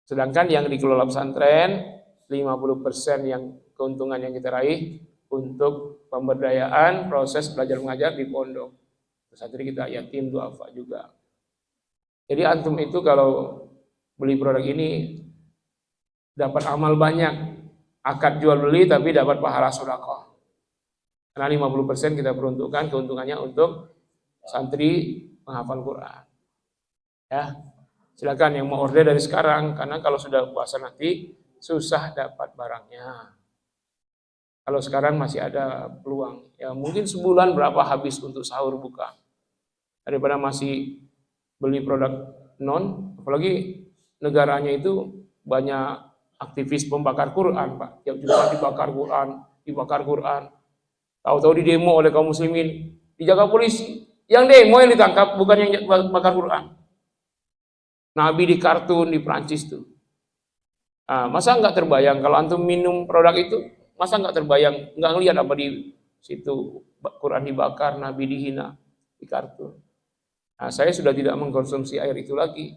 Sedangkan yang dikelola pesantren 50% yang keuntungan yang kita raih untuk pemberdayaan proses belajar mengajar di pondok. Santri kita yatim duafa juga. Jadi antum itu kalau beli produk ini dapat amal banyak, akad jual beli tapi dapat pahala sedekah. Karena 50% kita peruntukkan keuntungannya untuk santri menghafal Quran. Ya. Silakan yang mau order dari sekarang, karena kalau sudah puasa nanti susah dapat barangnya. Kalau sekarang masih ada peluang, ya mungkin sebulan berapa habis untuk sahur buka. Daripada masih beli produk apalagi negaranya itu banyak aktivis pembakar Quran, Pak. Tiap Jumat dibakar Quran. Tahu-tahu di demo oleh kaum muslimin, dijaga polisi. Yang demo yang ditangkap bukan yang bakar Quran. Nabi di kartun di Prancis tuh. Nah, masa nggak terbayang kalau antum minum produk itu, masa nggak terbayang, nggak ngelihat apa di situ Quran dibakar, Nabi dihina di kartun. Nah, saya sudah tidak mengkonsumsi air itu lagi,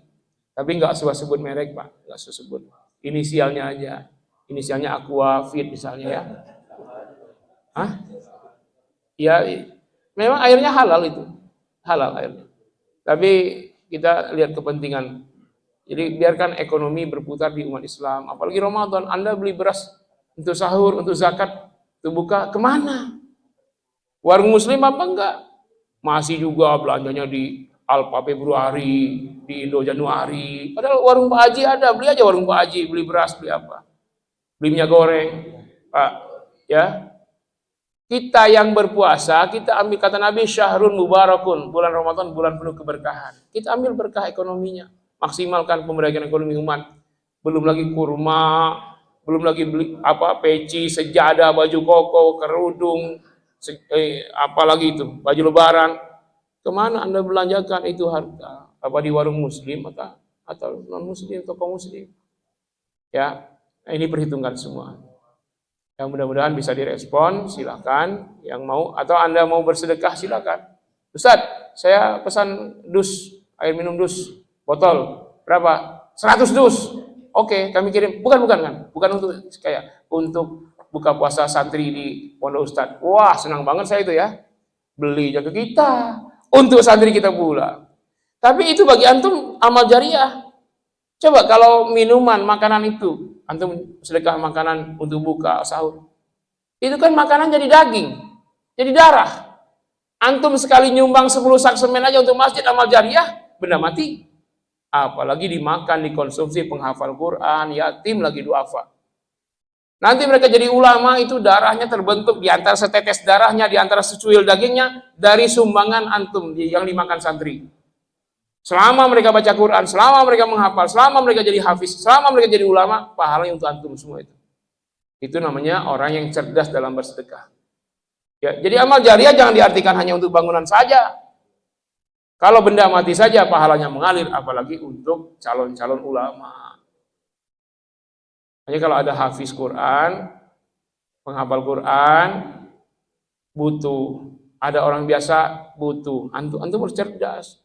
tapi nggak usah sebut merek, Pak, nggak usah sebut. Inisialnya aja, inisialnya Aquafit misalnya ya. Hah? Ya, memang airnya halal itu, halal airnya. Tapi kita lihat kepentingan. Jadi biarkan ekonomi berputar di umat Islam. Apalagi Ramadan, Anda beli beras untuk sahur, untuk zakat, untuk buka, kemana? Warung Muslim apa enggak? Masih juga belanjanya di Alfa Februari, di Indo Januari. Padahal warung Pak Haji ada, beli aja warung Pak Haji, beli beras, beli apa? Beli minyak goreng, Pak. Ya, kita yang berpuasa, kita ambil kata Nabi syahrun mubarakun, bulan Ramadan bulan penuh keberkahan. Kita ambil berkah ekonominya, maksimalkan pemberdayaan ekonomi umat. Belum lagi kurma, belum lagi beli peci, sejadah, baju koko, kerudung, apalagi itu, baju lebaran. Kemana Anda belanjakan itu harta? Apa di warung Muslim atau non Muslim, toko Muslim? Ya, ini perhitungkan semua. Yang mudah-mudahan bisa direspon, silakan. Yang mau atau Anda mau bersedekah silakan. Ustaz, saya pesan dus, air minum dus, botol berapa? 100 dus. Oke, kami kirim. Bukan kan? Bukan untuk buka puasa santri di pondok Ustaz. Wah, senang banget saya itu ya. Belinya ke kita untuk santri kita pula. Tapi itu bagi antum amal jariah. Coba kalau minuman, makanan itu, antum sedekah makanan untuk buka sahur. Itu kan makanan jadi daging, jadi darah. Antum sekali nyumbang 10 sak semen aja untuk masjid amal jariah, benda mati. Apalagi dimakan, dikonsumsi penghafal Quran, yatim lagi duafa. Nanti mereka jadi ulama itu darahnya terbentuk di antara setetes darahnya, di antara secuil dagingnya dari sumbangan antum yang dimakan santri. Selama mereka baca Quran, selama mereka menghafal, selama mereka jadi hafiz, selama mereka jadi ulama, pahalanya untuk antum semua itu. Itu namanya orang yang cerdas dalam bersedekah. Ya, jadi amal jariah jangan diartikan hanya untuk bangunan saja. Kalau benda mati saja pahalanya mengalir, apalagi untuk calon-calon ulama. Hanya kalau ada hafiz Quran, penghafal Quran, butuh. Ada orang biasa butuh. Antum harus cerdas.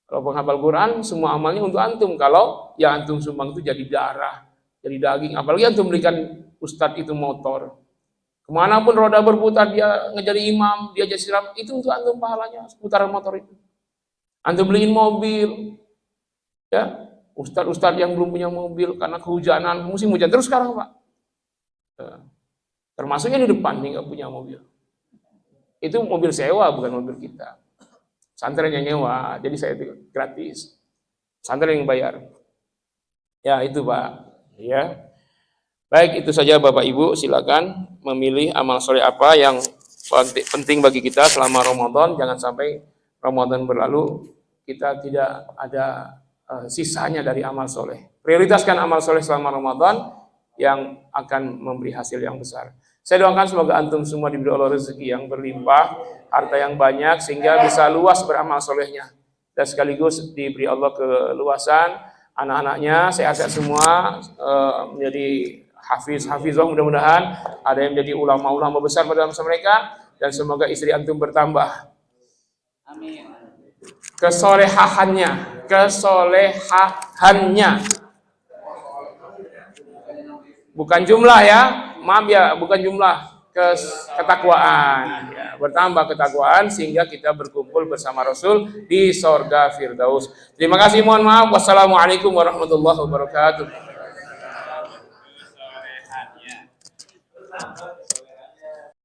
Kalau penghafal Quran, semua amalnya untuk antum. Kalau yang antum sumbang itu jadi darah, jadi daging. Apalagi antum berikan ustadz itu motor. Kemanapun roda berputar, dia ngejadi imam, dia jadi siram, itu untuk antum pahalanya, seputaran motor itu. Antum beliin mobil, ya. Ustadz yang belum punya mobil karena kehujanan, musim hujan terus sekarang, Pak. Termasuknya di depan nih nggak punya mobil. Itu mobil sewa bukan mobil kita. Santren yang nyewa, jadi saya gratis. Santren yang bayar. Ya itu Pak. Ya. Baik itu saja Bapak Ibu, silakan memilih amal soleh apa yang penting bagi kita selama Ramadan. Jangan sampai Ramadan berlalu kita tidak ada sisanya dari amal soleh. Prioritaskan amal soleh selama Ramadan yang akan memberi hasil yang besar. Saya doakan semoga antum semua diberi Allah rezeki yang berlimpah, harta yang banyak sehingga bisa luas beramal solehnya. Dan sekaligus diberi Allah keluasan, anak-anaknya sehat-sehat semua, menjadi hafizah mudah-mudahan, ada yang menjadi ulama-ulama besar pada masa mereka, dan semoga istri antum bertambah. Amin. Kesolehannya. Bukan jumlah ya, maaf ya, bukan jumlah, ketakwaan. Ya, bertambah ketakwaan sehingga kita berkumpul bersama Rasul di sorga Firdaus. Terima kasih, mohon maaf. Wassalamualaikum warahmatullahi wabarakatuh.